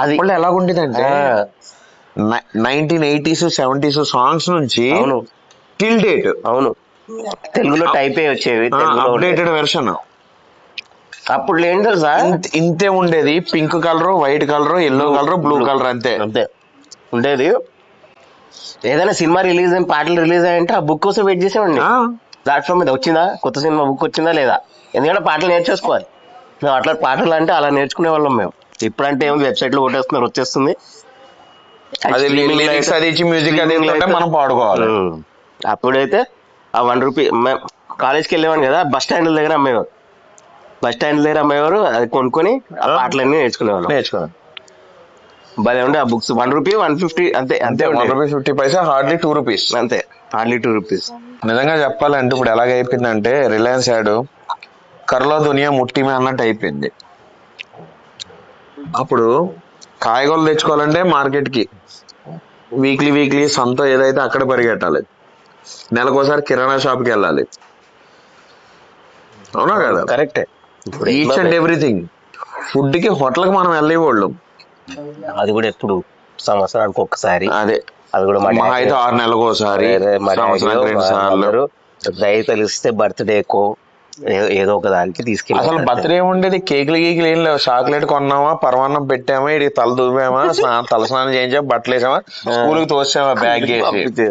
అది ఎలాగుండేదంటే 1980s 70s సాంగ్స్ నుంచి టిల్ డేట్. అవును, తెలుగులో టైప్ అయ్యి వచ్చేవి, అప్డేటెడ్ వెర్షన్. అప్పుడు ఏం తెలుసా, ఇంతే ఉండేది. Pink colour, white colour, yellow colour, blue colour, అంతే ఉండేది. ఏదైనా సినిమా రిలీజ్ అయిన, పాటలు రిలీజ్ అయ్యంటే ఆ బుక్ కోసం వెయిట్ చేసేవాడిని. ప్లాట్ఫామ్ మీద వచ్చిందా, కొత్త సినిమా బుక్ వచ్చిందా లేదా, ఎందుకంటే పాటలు నేర్చేసుకోవాలి. మేము అట్లా పాటలు అంటే అలా నేర్చుకునే వాళ్ళం మేము. ఇప్పుడంటే ఏమో వెబ్సైట్ లో కొట్టేస్తున్నారు, వచ్చేస్తుంది. అది లిరిక్స్ అది ఇచ్చి మ్యూజిక్ అది ఇస్తుంటే మనం పాడుకోవాలి. అప్పుడైతే ఆ ₹1 కాలేజ్కి వెళ్ళేవాడు కదా, బస్ స్టాండ్ దగ్గర అమ్మేవారు. బస్ స్టాండ్ దగ్గర అమ్మేవారు, అది కొనుక్కొని ఆ పాటలన్నీ నేర్చుకునేవాళ్ళం. భలే ఉండే ఆ బుక్స్. ₹1, ₹1.50 అంతే అంతే. ₹1.50, హార్డ్లీ ₹2 అంతే, హార్డ్లీ ₹2. నిజంగా చెప్పాలంటే ఇప్పుడు ఎలాగైపోయిందంటే రిలయన్స్ యాడ్ కర్లో దునియా ముట్టిమే అన్నట్టు అయిపోయింది. అప్పుడు కాయగూరలు తెచ్చుకోవాలంటే మార్కెట్ కి వీక్లీ సంత ఏదైతే అక్కడ పరిగెట్టాలి, నెలకోసారి కిరాణా షాప్ కి వెళ్ళాలి. అవునా కదా? కరెక్టే. Each and everything. ఫుడ్ కి హోటల్ కి మనం వెళ్ళేవాళ్ళం, అది కూడా ఎప్పుడు సంవత్సరానికి ఒక్కసారి. అదే అది కూడా మహా అయితే 6 నెలలకు ఒకసారి, సంవత్సరానికి 2 సార్లు. దయ తెలిస్తే బర్త్డేకో ఏదో ఒక దానికి తీసుకెళ్ళి. అసలు బర్త్డే ఉండేది, కేకులు గీకులు ఏం లేవు. చాక్లెట్ కొన్నామా, పరమాన్నం పెట్టామా, ఇది తల దువ్వామా, తలస్నానం చేయించామా, బట్టలు వేసామా, స్కూల్ కి తోసామా బ్యాగ్ చేసి.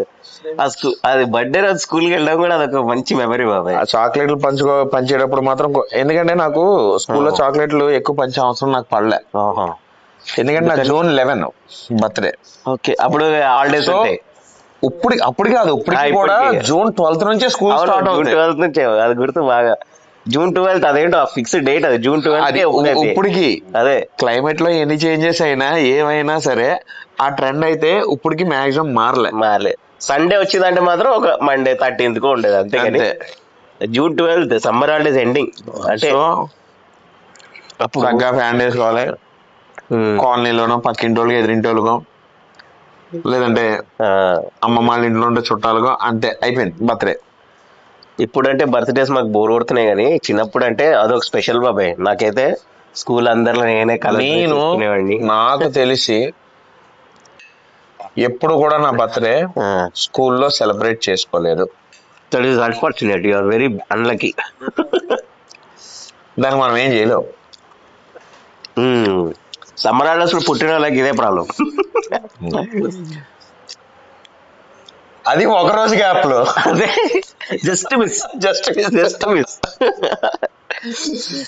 అది బర్త్డే రోజు స్కూల్కి వెళ్ళడం కూడా అదొక మంచి మెమరీ బాబాయ్. ఆ చాక్లెట్లు పంచేటప్పుడు మాత్రం, ఎందుకంటే నాకు స్కూల్లో చాక్లెట్లు ఎక్కువ పంచే అవసరం నాకు పడలే. ఎందుకంటే నా June 11 బర్త్డే. ఓకే, అప్పుడు హాలిడేస్ ఉంటాయి. అప్పుడు కాదు, ఇప్పటికి కూడా June 12 నుంచే స్కూల్ స్టార్ట్ అవుతుంది. June 12 నుంచే, అది గుర్తు బాగా. June 12 అదేంటో ఫిక్స్డ్ డేట్, అది June 12. ఇప్పటికి అదే క్లైమేట్ లో ఎన్ని చేంజెస్ అయినా ఏమైనా సరే ఆ ట్రెండ్ అయితే ఇప్పటికి మాక్సిమం మారలే. సండే వచ్చిందంటే మాత్రం ఒక మండే 13th కో ఉండేది అంతే. June 12 సమ్మర్ హాలిడేస్ ఎండింగ్ అంటే అప్పుడు తగ్గ ఫ్యాన్ వేసుకోవాలి. కాలనీలోనో పక్కింటోళ్ళకి ఎదిరింటోళ్ళకో లేదంటే అమ్మమ్మ వాళ్ళ ఇంట్లో ఉండే చుట్టాలుగో, అంతే అయిపోయింది బర్త్డే. ఇప్పుడంటే బర్త్డేస్ మాకు బోర్ కొడుతున్నాయి, కానీ చిన్నప్పుడు అంటే అదొక స్పెషల్ బాబాయ్. నాకైతే స్కూల్ అందరిలో నేనే నాకు తెలిసి ఎప్పుడు కూడా నా బర్త్డే స్కూల్లో సెలబ్రేట్ చేసుకోలేదు. That is unfortunate, you are very unlucky. దానికి మనం ఏం చేయలేం. సమ్మర్ హాలిడేస్ లో పుట్టిన వాళ్ళకి ఇదే ప్రాబ్లం. అది ఒక రోజు గ్యాప్ లో, అదే just miss.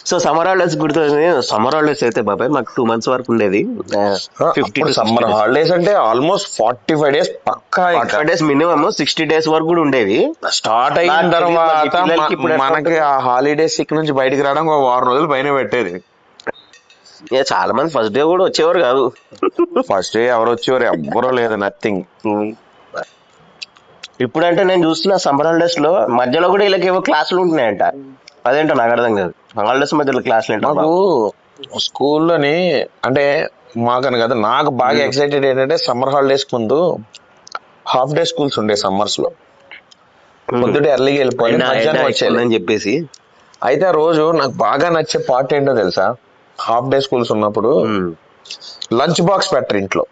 So summer holidays గుర్తుంది. సమ్మర్ హాలిడేస్ అయితే బాబాయ్ మాకు 2 months వరకు ఉండేది. 50 సమ్మర్ హాలిడేస్ అంటే ఆల్మోస్ట్ 45 days పక్కా. 45 days మినిమం, 60 days వరకు కూడా ఉండేవి. స్టార్ట్ అయిన తర్వాత మనకి ఆ హాలిడేస్ ఇక్కడ నుంచి బయటకు రావడం ఒక 1 రోజులు పైన పెట్టేది. చాలా మంది ఫస్ట్ డే కూడా వచ్చేవారు కాదు. ఫస్ట్ డే ఎవరు వచ్చేవారు? ఎవ్వరూ లేదు, నథింగ్. ఇప్పుడంటే నేను చూస్తున్న సమ్మర్ హాలిడేస్ లో మధ్యలో కూడా వీళ్ళకి ఏవో క్లాసులు ఉంటున్నాయంట. అదేంటో నాకు అర్థం కాదు. హాలిడేస్ మధ్యలో క్లాసులు ఏంటో. మాకు స్కూల్లోని అంటే మాకని కదా, నాకు బాగా ఎక్సైటెడ్ ఏంటంటే సమ్మర్ హాలిడేస్ ముందు హాఫ్ డే స్కూల్స్ ఉండే సమ్మర్స్ లో. పొద్దుటే ఎర్లీగా వెళ్ళిపోయి మధ్యాహ్నం వచ్చేయాలని చెప్పేసి. అయితే ఆ రోజు నాకు బాగా నచ్చే పార్ట్ ఏంటో తెలుసా? హాఫ్ డే స్కూల్స్ ఉన్నప్పుడు లంచ్ బాక్స్ పెట్టరు ఇంట్లో.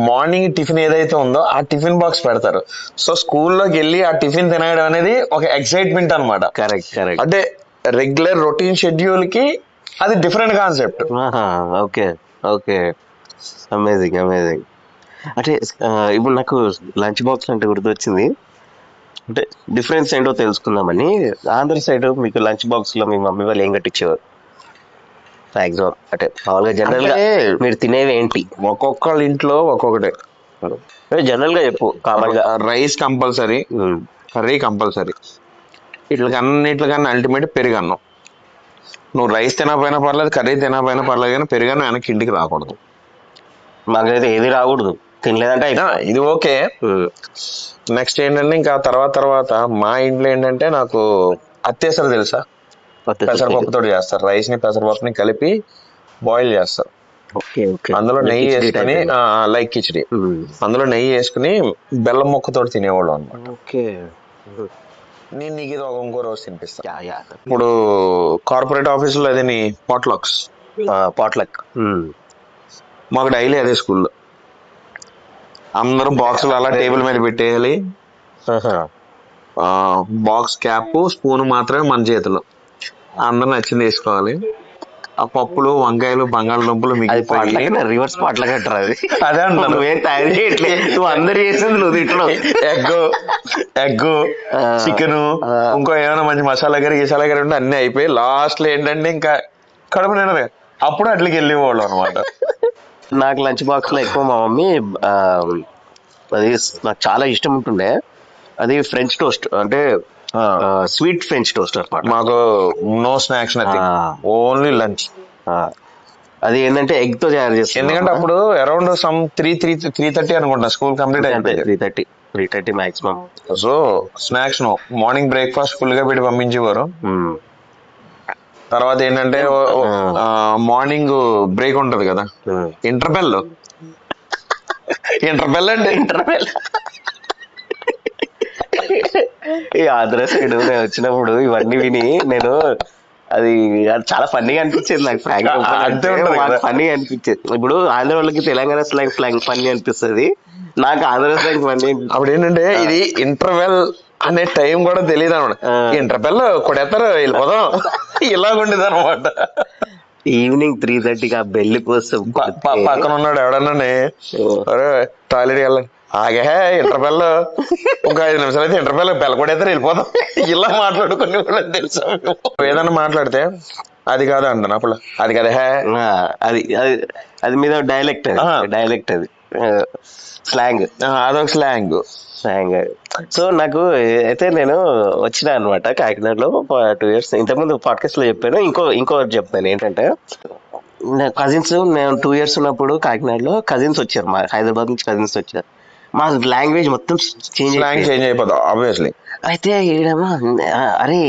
మార్నింగ్ టిఫిన్ ఏదైతే ఉందో ఆ టిఫిన్ బాక్స్ పెడతారు. సో స్కూల్లోకి వెళ్ళి ఆ టిఫిన్ తినడం అనేది ఒక ఎక్సైట్మెంట్ అనమాట. కరెక్ట్. అంటే రెగ్యులర్ రొటీన్ షెడ్యూల్ కి అది డిఫరెంట్ కాన్సెప్ట్. Okay, amazing. అంటే ఇప్పుడు నాకు లంచ్ బాక్స్ అంటే గుర్తొచ్చింది. అంటే డిఫరెన్స్ ఏంటో తెలుసుకుందామని. ఆంధ్ర సైడ్ మీకు లంచ్ బాక్స్ లో మీ మమ్మీ వాళ్ళు ఏం కట్టించేవారు మాక్సిమం? అంటే మామూలుగా జనరల్ గా మీరు తినేవి ఏంటి? ఒక్కొక్కళ్ళ ఇంట్లో ఒక్కొక్కటే. జనరల్ గా చెప్పు. కామన్ గా రైస్ కంపల్సరీ, కర్రీ కంపల్సరీ. అన్నిట్లకన్నా అల్టిమేట్ పెరుగన్నం. నువ్వు రైస్ తినకపోయినా పర్లేదు, కర్రీ తినకపోయినా పర్లేదు, కానీ పెరుగన్నం వెనక్కి ఇంటికి రాకూడదు. మాకైతే ఏది రాకూడదు, తినలేదంటే ఇది ఓకే. నెక్స్ట్ ఏంటంటే ఇంకా తర్వాత మా ఇంట్లో ఏంటంటే నాకు అత్యవసరం తెలుసా, పెసరపప్పుతో చేస్తారు. రైస్ ని పెసరపప్పుని కలిపి బాయిల్ చేస్తారు. అందులో నెయ్యి వేసుకుని, లైక్ కిచిడి, అందులో నెయ్యి వేసుకుని బెల్లం ముక్కతో తినేవాళ్ళు అనమాట. నేను నీకు ఇది ఇంకో రోజు తినిపిస్తా. ఇప్పుడు కార్పొరేట్ ఆఫీసులో అదే నీ పాట్లక్ మాకు డైలీ అదే స్కూల్లో. అందరూ బాక్సులు అలా టేబుల్ మీద పెట్టేయాలి. బాక్స్ క్యాప్, స్పూన్ మాత్రమే మన చేతిలో. అందరూ నచ్చింది వేసుకోవాలి. ఆ పప్పులు, వంకాయలు, బంగాళదుంపలు రివర్స్ పాటలు కట్టరు. అదే నువ్వేం తయారు చేయట్లేదు, నువ్వు అందరు చేసింది నువ్వు తింటున్నావు. ఎగ్, చికెన్, ఇంకో ఏమైనా మంచి మసాలా గీసాలా ఉంటే అన్ని అయిపోయి లాస్ట్ లో ఏంటంటే ఇంకా కడుపు నిండదు. అప్పుడు అట్లకి వెళ్ళేవాళ్ళు అనమాట. నాకు లంచ్ బాక్స్ లో ఎక్కువ మా మమ్మీ అది నాకు చాలా ఇష్టం ఉంటుండే. అది ఫ్రెంచ్ టోస్ట్, అంటే స్వీట్ ఫ్రెంచ్ టోస్ట్ అనమాట. మాకు no snacks, nothing, only lunch. అది ఏంటంటే ఎగ్ తో తయారు చేస్తాం. ఎందుకంటే అప్పుడు అరౌండ్ సమ్ 3:30 అనుకుంటా స్కూల్ కంప్లీట్ అయిపోయింది. 3:30 maximum. So snacks no. Morning breakfast full గా పెట్టి పంపించేవారు. తర్వాత ఏంటంటే మార్నింగ్ బ్రేక్ ఉంటది కదా, ఇంటర్బెల్ అంటే ఈ ఆంధ్ర సైడ్ నేను వచ్చినప్పుడు ఇవన్నీ విని నేను అది చాలా ఫన్నీగా అనిపించేది నాకు. ఫ్రాంక్ అంతే ఉంటుంది కదా. ఫన్నీగా అనిపించేది. ఇప్పుడు ఆంధ్ర వాళ్ళకి తెలంగాణ స్లాంగ్ ఫన్నీ అనిపిస్తుంది, నాకు ఆంధ్ర స్లాంగ్ ఫన్నీ. అప్పుడు ఏంటంటే ఇది ఇంటర్వెల్ అనే టైం కూడా తెలియదు అనమాట. ఇంటర్వెల్ కొడేస్తారు వెళ్ళిపోదాం ఇలాగుండేది అనమాట. ఈవినింగ్ 3:30కి ఆ బెల్లి కోసం పక్కన ఉన్నాడు ఎవడన్నా టాయిలెట్ వెళ్ళండి, ఆగే ఇంటర్వెల్ ఒక 5 నిమిషాలు అయితే ఇంటర్వెల్ బెల్ల కొడేస్తారు వెళ్ళిపోదాం ఇలా మాట్లాడుకునే వాళ్ళని తెలుసా. ఏదన్నా మాట్లాడితే అది కాదు అంటాను అప్పుడు, అది కదా అది అది అది మీద డైలెక్ట్ అది స్లాంగ్, అదొక స్లాంగ్. సో నాకు అయితే నేను వచ్చిన అనమాట కాకినాడలో 2 years. ఇంతకుముందు పాడ్కాస్ట్ లో చెప్పాను, ఇంకోటి చెప్తాను ఏంటంటే, కజిన్స్, నేను 2 years ఉన్నప్పుడు కాకినాడలో కజిన్స్ వచ్చారు, మా హైదరాబాద్ నుంచి కజిన్స్ వచ్చారు. మా లాంగ్వేజ్ మొత్తం చేంజ్ అయిపోతుంది ఆబ్వియస్లీ. అయితే ఈడేమో అరే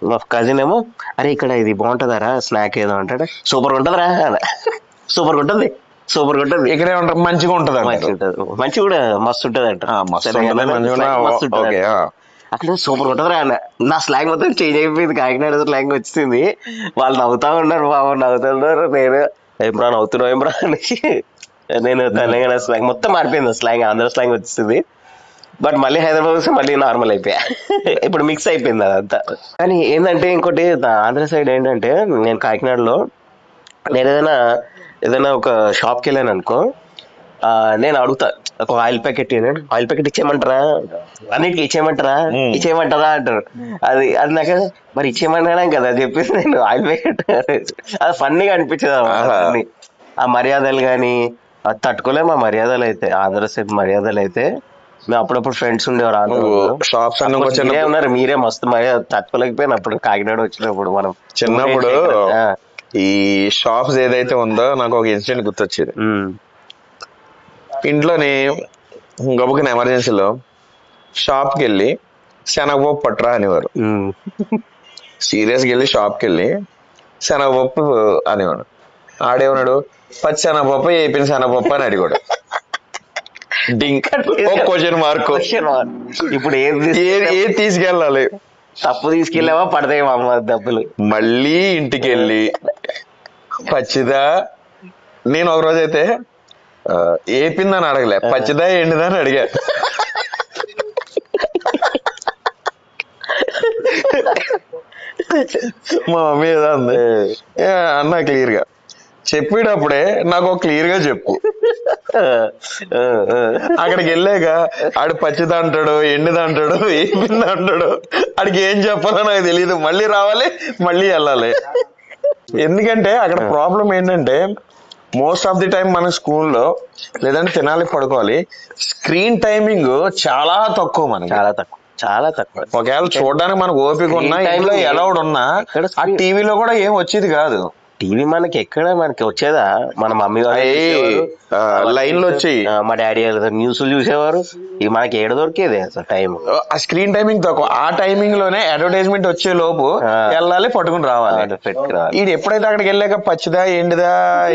మా కజిన్ ఏమో, అరే ఇక్కడ ఇది బాగుంటుందారా స్నాక్ ఏదో అంటాడు, సూపర్ ఉంటుందిరా, సూపర్ ఉంటుంది, సూపర్ ఉంటుంది, ఇక్కడే ఉంటారు, మంచిగా ఉంటుంది, మంచి కూడా మస్తు ఉంటుంది అంట, మస్తు ఉంటుంది అక్కడ, సూపర్ ఉంటుందిరా అన్న. నా స్లాంగ్ మొత్తం చేంజ్ అయిపోయింది, కాకినాడ స్లాంగ్ వచ్చింది. వాళ్ళు నవ్వుతా ఉన్నారు, బాబు నవ్వుతా ఉన్నారు, నేను ఏమ్రా నవ్వుతున్నావు ఏమ్రా అనేసి నేను తెలంగాణ స్లాంగ్ మొత్తం మారిపోయింది, స్లాంగ్ ఆంధ్ర స్లాంగ్ వచ్చింది. బట్ మళ్ళీ హైదరాబాద్ వస్తే మళ్ళీ నార్మల్ అయిపోయా, ఇప్పుడు మిక్స్ అయిపోయింది అదంతా. కానీ ఏంటంటే ఇంకోటి ఆంధ్ర సైడ్ ఏంటంటే, నేను కాకినాడలో నేను ఏదైనా ఒక షాప్కి వెళ్ళాను అనుకో, నేను అడుగుతా ఒక ఆయిల్ ప్యాకెట్ ఇచ్చేయమంటారా, అన్నిటికీ ఇచ్చేయమంటారా అంటారు. అది నాకు మరి ఇచ్చేయమన్నాం కదా చెప్పేసి నేను ఆయిల్ ప్యాకెట్, అది ఫన్నీగా అనిపించేది. ఆ మర్యాదలు కానీ అది తట్టుకోలేము, ఆ మర్యాదలు అయితే ఆంధ్ర సైడ్ మర్యాదలు అయితే. మేము అప్పుడప్పుడు ఫ్రెండ్స్ ఉండేవారు, షాప్స్ ఉన్నారు, మీరే మస్తు మర్యాద తట్టుకోలేకపోయినా అప్పుడు కాకినాడ వచ్చినప్పుడు. మనం చిన్నప్పుడు ఈ షాప్స్ ఏదైతే ఉందో నాకు ఒక ఇన్సిడెంట్ గుర్తొచ్చేది. ఇంట్లోని గబుకిన ఎమర్జెన్సీలో షాప్కి వెళ్ళి శనగపప్పు పట్టురా అనేవారు. సీరియస్గా వెళ్ళి షాప్కి వెళ్ళి శనగపప్పు అనేవాడు. ఆడేమన్నాడు, పచ్చి శనగపప్పు ఏపిన శనగపప్పు అని అడిగాడు. Question mark. ఇప్పుడు ఏది తీసుకెళ్ళాలి, తప్పు తీసుకెళ్ళావా పడతాయి మా అమ్మ డబ్బులు. మళ్ళీ ఇంటికి వెళ్ళి పచ్చిదా, నేను ఒక రోజు అయితే ఏపిందని అడగలే, పచ్చిదా ఎండిదా అని అడిగా. మా మమ్మీ ఏదో అంది, అన్నా క్లియర్ గా చెప్పేటప్పుడే నాకు క్లియర్ గా చెప్పు. అక్కడికి వెళ్ళాక ఆడు పచ్చిదా అంటాడు, ఎండిదా అంటాడు, ఏమిందా అంటాడు, ఆడికి ఏం చెప్పాలో నాకు తెలియదు. మళ్ళీ రావాలి, మళ్ళీ వెళ్ళాలి. ఎందుకంటే అక్కడ ప్రాబ్లం ఏంటంటే, మోస్ట్ ఆఫ్ ది టైం మన స్కూల్లో లేదంటే తినాలి పడుకోవాలి, స్క్రీన్ టైమింగ్ చాలా తక్కువ, మనకి చాలా తక్కువ. ఒకవేళ చూడడానికి మనకు ఓపిక ఉన్నా, ఇంట్లో అలౌడ్ ఉన్నా, ఆ టీవీలో కూడా ఏం వచ్చేది కాదు. టీవీ మనకి వచ్చేదా, మన మమ్మీ లైన్ లో వచ్చి మా డాడీ న్యూస్లు చూసేవారు, ఇవి మనకి ఏడ దొరికేది అసలు టైం. ఆ స్క్రీన్ టైమింగ్ తక్కువ, ఆ టైమింగ్ లోనే అడ్వర్టైజ్మెంట్ వచ్చే లోపు వెళ్ళాలి, పట్టుకుని రావాలి. ఇది ఎప్పుడైతే అక్కడికి వెళ్ళాక పచ్చిదా ఎండిదా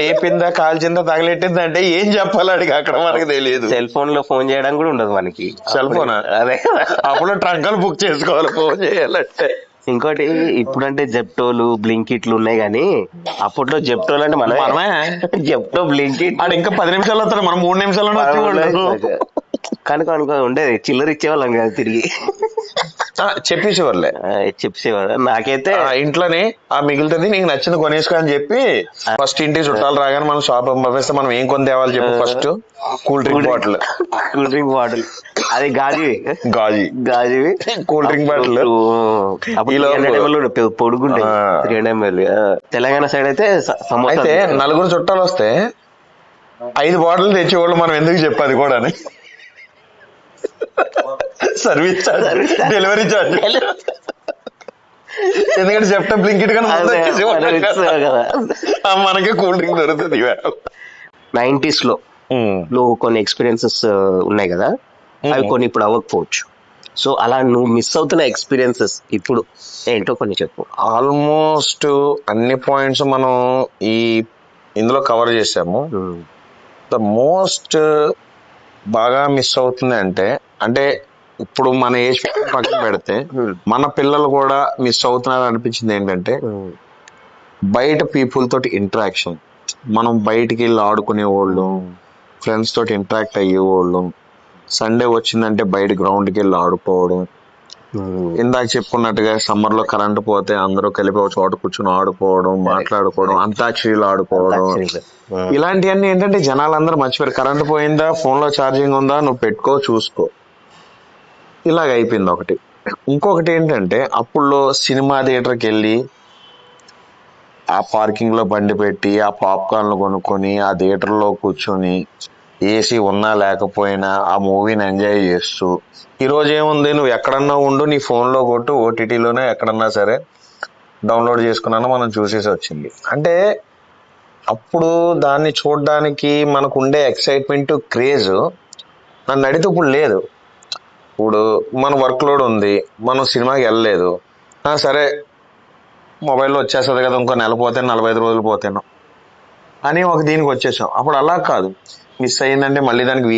ఏపిందా కాల్చిందా తగలెట్టిందా అంటే ఏం చెప్పాలి అడిగి, అక్కడ మనకు తెలియదు. సెల్ ఫోన్ లో ఫోన్ చేయడం కూడా ఉండదు మనకి. సెల్ ఫోన్ అదే అప్పుడు ట్రంకలు బుక్ చేసుకోవాలి ఫోన్ చేయాలంటే. ఇంకోటి ఇప్పుడంటే జెప్టోలు బ్లింకిట్లు ఉన్నాయి, కానీ అప్పట్లో జెప్టోలు అంటే మనమే జెప్టో బ్లింకిట్ అది ఇంకా 10 నిమిషాలు వస్తారు, మనం 3 నిమిషాల్లో కనుక ఉండేది. చిల్లర ఇచ్చేవాళ్ళం కదా, తిరిగి చెప్పేసేవారు. నాకైతే ఇంట్లోనే ఆ మిగులుతుంది, నీకు నచ్చింది కొనేసుకో అని చెప్పి, ఫస్ట్ ఇంటికి చుట్టాలు రాగానే మనం షాప్ పంపిస్తే మనం ఏం కొని తేవాలి చెప్పు first. Cool drink bottle, cool drink bottle, అది గాజువి గాజీ గాజువి కూల్ డ్రింక్ బాటిల్. అప్పుడు ఈ లోపు 300 ml పొడుగుంటాయి, 300 ml. తెలంగాణ సైడ్ అయితే సమోసా. అయితే నలుగురు చుట్టాలు వస్తే 5 బాటిల్ తెచ్చేవాళ్ళు, మనం ఎందుకు చెప్పాది కూడా అని. Service charge, delivery charge. ఎందుకంటే చెప్తాం బ్లింకిట్ కానీ కదా. మనకే కూల్ డ్రింక్ దొరుకుతుంది. 90s లో నువ్వు కొన్ని ఎక్స్పీరియన్సెస్ ఉన్నాయి కదా, అవి కొన్ని ఇప్పుడు అవ్వకపోవచ్చు. సో అలా నువ్వు మిస్ అవుతున్న ఎక్స్పీరియన్సెస్ ఇప్పుడు ఏంటో కొన్ని చెప్పు. ఆల్మోస్ట్ అన్ని పాయింట్స్ మనం ఇందులో కవర్ చేసాము. ద మోస్ట్ బాగా మిస్ అవుతుంది అంటే ఇప్పుడు మన ఏజ్ పక్కన పెడితే మన పిల్లలు కూడా మిస్ అవుతున్నారు అనిపించింది ఏంటంటే, బయట పీపుల్ తోటి ఇంటరాక్షన్. మనం బయటికి వెళ్ళి ఆడుకునేవాళ్ళు, ఫ్రెండ్స్ తోటి ఇంటరాక్ట్ అయ్యేవాళ్ళు. సండే వచ్చిందంటే బయట గ్రౌండ్కి వెళ్ళి ఆడుకోవడం. ఇందాక చెప్పుకున్నట్టుగా సమ్మర్ లో కరెంట్ పోతే అందరూ కలిపి ఒక చోట కూర్చొని ఆడుకోవడం, మాట్లాడుకోవడం, అంతాక్షరీలు ఆడుకోవడం. ఇలాంటివన్నీ ఏంటంటే జనాలందరూ మర్చిపోయారు. కరెంట్ పోయిందా, ఫోన్ లో ఛార్జింగ్ ఉందా, నువ్వు పెట్టుకో చూసుకో, ఇలాగ అయిపోయింది ఒకటి. ఇంకొకటి ఏంటంటే అప్పుడులో సినిమా థియేటర్కి వెళ్ళి ఆ పార్కింగ్ లో బండి పెట్టి ఆ పాప్కార్న్లు కొనుక్కొని ఆ థియేటర్ లో కూర్చొని ఏసీ ఉన్నా లేకపోయినా ఆ మూవీని ఎంజాయ్ చేస్తూ, ఈరోజు ఏముంది, నువ్వు ఎక్కడన్నా ఉండు, నీ ఫోన్లో కొట్టు, ఓటీటీలోనే ఎక్కడన్నా సరే డౌన్లోడ్ చేసుకున్నా మనం చూసేసి వచ్చింది. అంటే అప్పుడు దాన్ని చూడడానికి మనకు ఉండే ఎక్సైట్మెంట్, క్రేజ్ నన్ను అడిగితే ఇప్పుడు లేదు. ఇప్పుడు మన వర్క్ లోడ్ ఉంది, మనం సినిమాకి వెళ్ళలేదు, సరే మొబైల్లో వచ్చేస్తుంది కదా, ఇంకో నెల పోతే 45 రోజులు పోతేనో అని ఒక దీనికి వచ్చేసాం. అప్పుడు అలా కాదు, మిస్ అయ్యిందంటే మళ్ళీ దానికి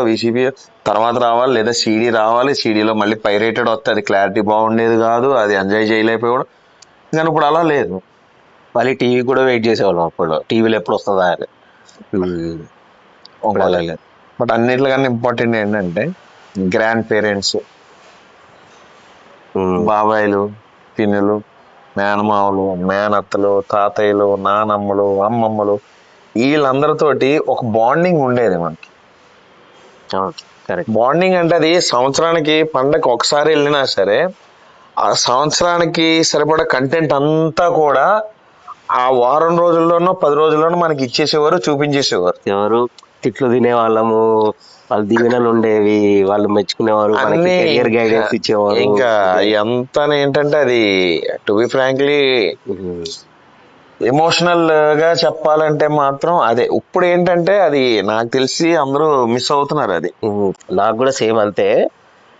వీసీపీ తర్వాత రావాలి, లేదా సీడీ రావాలి, సీడీలో మళ్ళీ పైరేటెడ్ వస్తే అది క్లారిటీ బాగుండేది కాదు, అది ఎంజాయ్ చేయలేకపోయాడు. కానీ ఇప్పుడు అలా లేదు. మళ్ళీ టీవీ కూడా వెయిట్ చేసేవాళ్ళం అప్పుడు, టీవీలో ఎప్పుడు వస్తుందా అని. బట్ అన్నిటికన్నా ఇంపార్టెంట్ ఏంటంటే గ్రాండ్ పేరెంట్స్, బాబాయిలు, పిన్నులు, మేనమావులు, మేనత్తలు, తాతయ్యలు, నానమ్మలు, అమ్మమ్మలు, వీళ్ళందరితోటి ఒక బాండింగ్ ఉండేది మనకి. బాండింగ్ అంటే అది సంవత్సరానికి పండగ ఒకసారి వెళ్ళినా సరే ఆ సంవత్సరానికి సరిపడా కంటెంట్ అంతా కూడా ఆ వారం రోజుల్లోనో 10 రోజుల్లోనో మనకి ఇచ్చేసేవారు, చూపించేసేవారు. ఎవరు తిట్లు తినేవాళ్ళము, వాళ్ళు దీవెనలు ఉండేవి, వాళ్ళు మెచ్చుకునేవారు, కెరియర్ గైడెన్స్ ఇచ్చేవారు. ఇంకా ఎంత ఏంటంటే అది టు బి ఫ్రాంక్లీ ఎమోషనల్ గా చెప్పాలంటే మాత్రం అదే. ఇప్పుడు ఏంటంటే అది నాకు తెలిసి అందరూ మిస్ అవుతున్నారు. అది నాకు కూడా సేమ్ అంతే.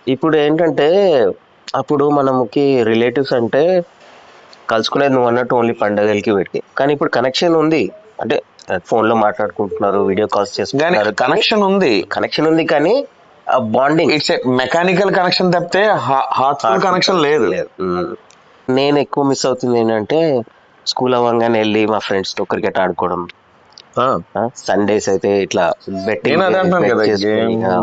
ఇప్పుడు ఏంటంటే అప్పుడు మనకి రిలేటివ్స్ అంటే కలుసుకునేది నువ్వు అన్నట్టు ఓన్లీ పండగలకి పెట్టి, కానీ ఇప్పుడు కనెక్షన్ ఉంది. అంటే ఫోన్ లో మాట్లాడుకుంటున్నారు, వీడియో కాల్స్ చేస్తున్నారు, కనెక్షన్ ఉంది కానీ bonding it's a mechanical connection తప్పితే హార్ట్ఫుల్ కనెక్షన్ లేదు. నేను ఎక్కువ మిస్ అవుతుంది ఏంటంటే స్కూల్ అవ్వగానే వెళ్ళి మా ఫ్రెండ్స్ తో క్రికెట్ ఆడుకోవడం. సండేస్ అయితే ఇట్లా బెట్టింగ్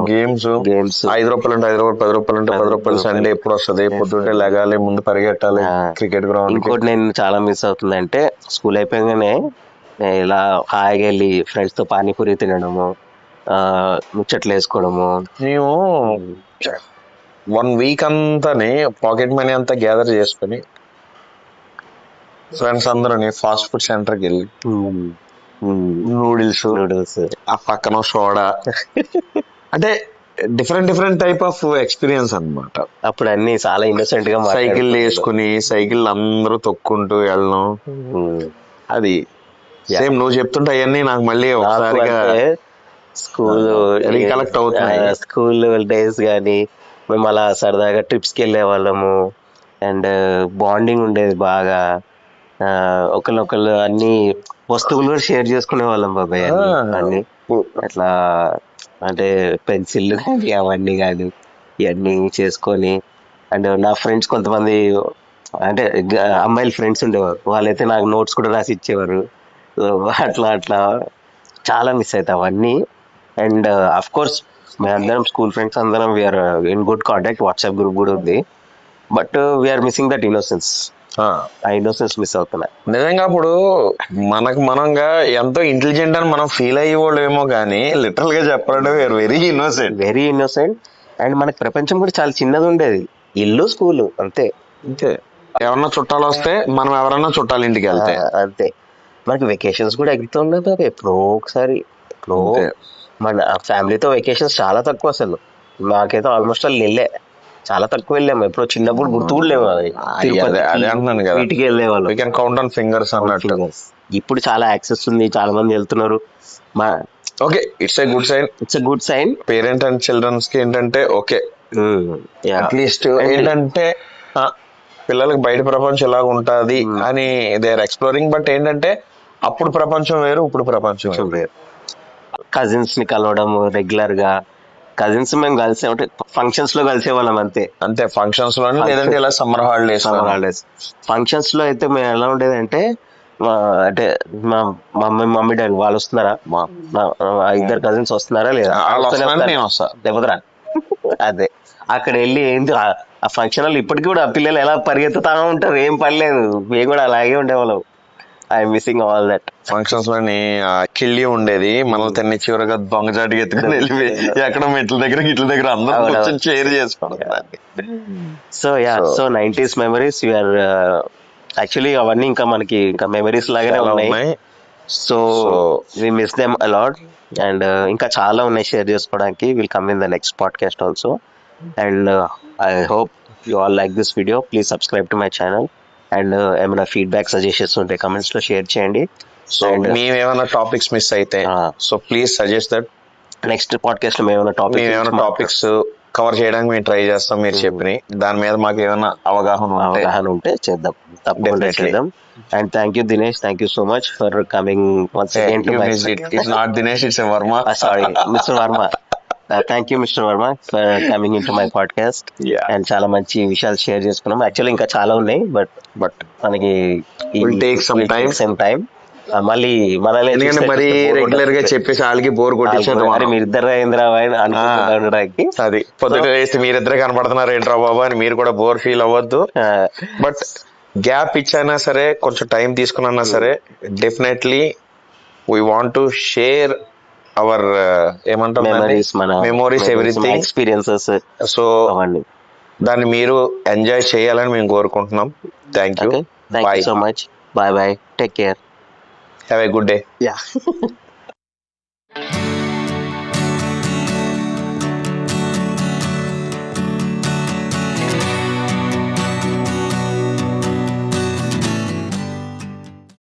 గేమ్స్ 5 రూపాయలు ఉంటే 5 రూపాయలు, 10 రూపాయలు ఉంటే 10 రూపాయలు. సండే ఎప్పుడు వస్తుంది, పొద్దుంటే లెగాలి, ముందు పరిగెట్టాలి క్రికెట్ గ్రౌండ్. ఇంకోటి నేను చాలా మిస్ అవుతుంది అంటే స్కూల్ అయిపోయాగానే ఇలా హాయిగా వెళ్ళి ఫ్రెండ్స్ తో పానీపూరి తినడము, ముచ్చట్లు వేసుకోవడము. మేము 1 వీక్ అంతానే పాకెట్ మనీ అంతా గ్యాదర్ చేసుకుని ఫ్రెండ్స్ అందరూ ఫాస్ట్ ఫుడ్ సెంటర్కి వెళ్ళి నూడిల్స్, ఆ పక్కన సోడా, అంటే డిఫరెంట్ టైప్ ఆఫ్ ఎక్స్పీరియన్స్ అన్నమాట. అప్పుడు అన్ని చాలా ఇన్నోసెంట్ గా సైకిల్ వేసుకుని సైకిల్ అందరూ తొక్కుంటూ వెళ్ళడం. అది సేమ్ నువ్వు చెప్తుంటే అవన్నీ నాకు మళ్ళీ ఒకసారిగా స్కూల్ రీకలెక్ట్ అవుతున్నాయి. స్కూల్ డేస్ కానీ మేము అలా సరదాగా ట్రిప్స్కి వెళ్ళే వాళ్ళము, అండ్ బాండింగ్ ఉండేది బాగా. ఒకళ్ళు అన్ని వస్తువులు కూడా షేర్ చేసుకునే వాళ్ళం బాబాయ్. అన్ని అట్లా అంటే పెన్సిల్ కానీ అవన్నీ కానీ ఇవన్నీ చేసుకొని. అండ్ నా ఫ్రెండ్స్ కొంతమంది అంటే అమ్మాయిల ఫ్రెండ్స్ ఉండేవారు, వాళ్ళైతే నాకు నోట్స్ కూడా రాసి ఇచ్చేవారు. అట్లా చాలా మిస్ అవుతాం అవన్నీ. అండ్ అఫ్ కోర్స్ మేమందరం స్కూల్ ఫ్రెండ్స్ అందరం we are in good contact, WhatsApp group కూడా ఉంది. But we are missing that innocence. ఆ ఇన్నోసెన్స్ మిస్ అవుతున్నా. నిజంగా అప్పుడు మనంగా ఎంతో ఇంటెలిజెంట్ అని మనం ఫీల్ అయ్యేవాళ్ళేమో కానీ లిటరల్ గా చెప్పాలంటే we are very innocent. Very innocent. And మనకి ప్రపంచం కూడా చాలా చిన్నది ఉండేది, ఇల్లు స్కూలు అంతే. అంతే, ఎవరన్నా చుట్టాలు వస్తే మనం ఎవరన్నా చుట్టాల ఇంటికి వెళ్తే అంతే. మనకి వెకేషన్స్ కూడా ఎగ్గుతూ ఉండదు బాబు, ఎప్పుడో ఒకసారి. ఎప్పుడో అంతే. మన ఫ్యామిలీతో వెకేషన్స్ చాలా తక్కువ అసలు. మాకైతే ఆల్మోస్ట్ వాళ్ళు వెళ్ళే చాలా తక్కువ వెళ్ళాము. ఎప్పుడో చిన్నప్పుడు గుర్తు కూడా లేవు అవి. అదే అంటున్నాను కదా, వీటికి వెళ్ళేవాళ్ళం. We can count on fingers అన్నట్టు. ఇప్పుడు చాలా యాక్సెస్ ఉంది, చాలా మంది వెళ్తున్నారు. మా okay, it's a good sign. It's a good sign. Parent and childrens కి ఏంటంటే ఓకే, అట్లీస్ట్ ఏంటంటే పిల్లలకి బయట ప్రపంచం ఎలా ఉంటది అని దే ఆర్ ఎక్స్ప్లోరింగ్. బట్ ఏంటంటే అప్పుడు ప్రపంచం వేరు, ఇప్పుడు ప్రపంచం వేరు. కజిన్స్ ని కలవడం రెగ్యులర్ గా, కజిన్స్ మేము కలిసే అంటే ఫంక్షన్స్ లో కలిసే వాళ్ళం అంతే. అంతే, ఫంక్షన్స్ లో లేదంటే ఇలా సమ్మర్ హాలిడేస్. ఫంక్షన్స్ లో అయితే మేము ఎలా ఉండేది అంటే అంటే మా మమ్మీ డాడీ వాళ్ళు వస్తున్నారా, మా ఇద్దరు కజిన్స్ వస్తున్నారా లేదా, లేకపోతే అదే అక్కడ వెళ్ళి ఏంటి ఆ ఫంక్షన్ వాళ్ళు ఇప్పటికి కూడా ఆ పిల్లలు ఎలా పరిగెత్తుతా ఉంటారు, ఏం పర్లేదు, మేము కూడా అలాగే ఉండేవాళ్ళం. I'm missing all that. Functions లోని కిళ్ళి ఉండేది, మనల్ని తిన్న చివరిగా దొంగచాటుగా ఎత్తుకుని వెళ్ళి ఎక్కడ మెట్ల దగ్గర అందరూ షేర్ చేసుకోవడం. So 90s memories you're actually అవన్నీ ఇంకా మనకి ఇంకా మెమరీస్ లాగానే ఉన్నాయి. So we miss them a lot. And ఇంకా చాలా ఉన్నాయి షేర్ చేసుకోవడానికి. Will come in the next podcast also. And I hope you all like this video. Please subscribe to my channel. And ఏమైనా ఫీడ్బ్యాక్ సజెషన్స్ ఉంటే comments లో share చేయండి. So మేము ఏమైనా టాపిక్స్ మిస్ అయితే so please suggest that. Next podcast లో మేము ఏమైనా టాపిక్స్ కవర్ చేయడానికి మేము ట్రై చేస్తాం. మీరు చెప్పిన దాని మీద మాకు ఏమైనా అవగాహన ఉంటే చేద్దాం, తప్పకుండా చేద్దాం. And thank you Dinesh, thank you so much for coming once again to my. It's not Dinesh, it's Varma. Sorry mister Varma. Thank you mister Varma for coming in to my podcast. And చాలా మంచి విషయాలు షేర్ చేసుకున్నాం. యాక్చువల్లీ ఇంకా చాలా ఉన్నాయి, బట్ మనకి some time మళ్ళీ మనల్ని మరి రెగ్యులర్ గా చెప్పేసి వాళ్ళకి బోర్ కొట్టించారు. మీరిద్దరు ఏంద్రా అనుకోవడానికి అది పొద్దున వేస్తే మీరిద్దరే కనపడుతున్నారు ఏంట్రా బాబా అని మీరు కూడా బోర్ ఫీల్ అవ్వద్దు. బట్ గ్యాప్ ఇచ్చైనా సరే, కొంచెం టైం తీసుకున్నా సరే, definitely we want to share our ఏమంటాం మెమోరీస్, ఎవ్రీథింగ్, ఎక్స్పీరియన్సెస్. సో దాన్ని మీరు ఎంజాయ్ చేయాలని మేము కోరుకుంటున్నాం. Thank you so much. Bye bye, take care, have a good day. Yeah.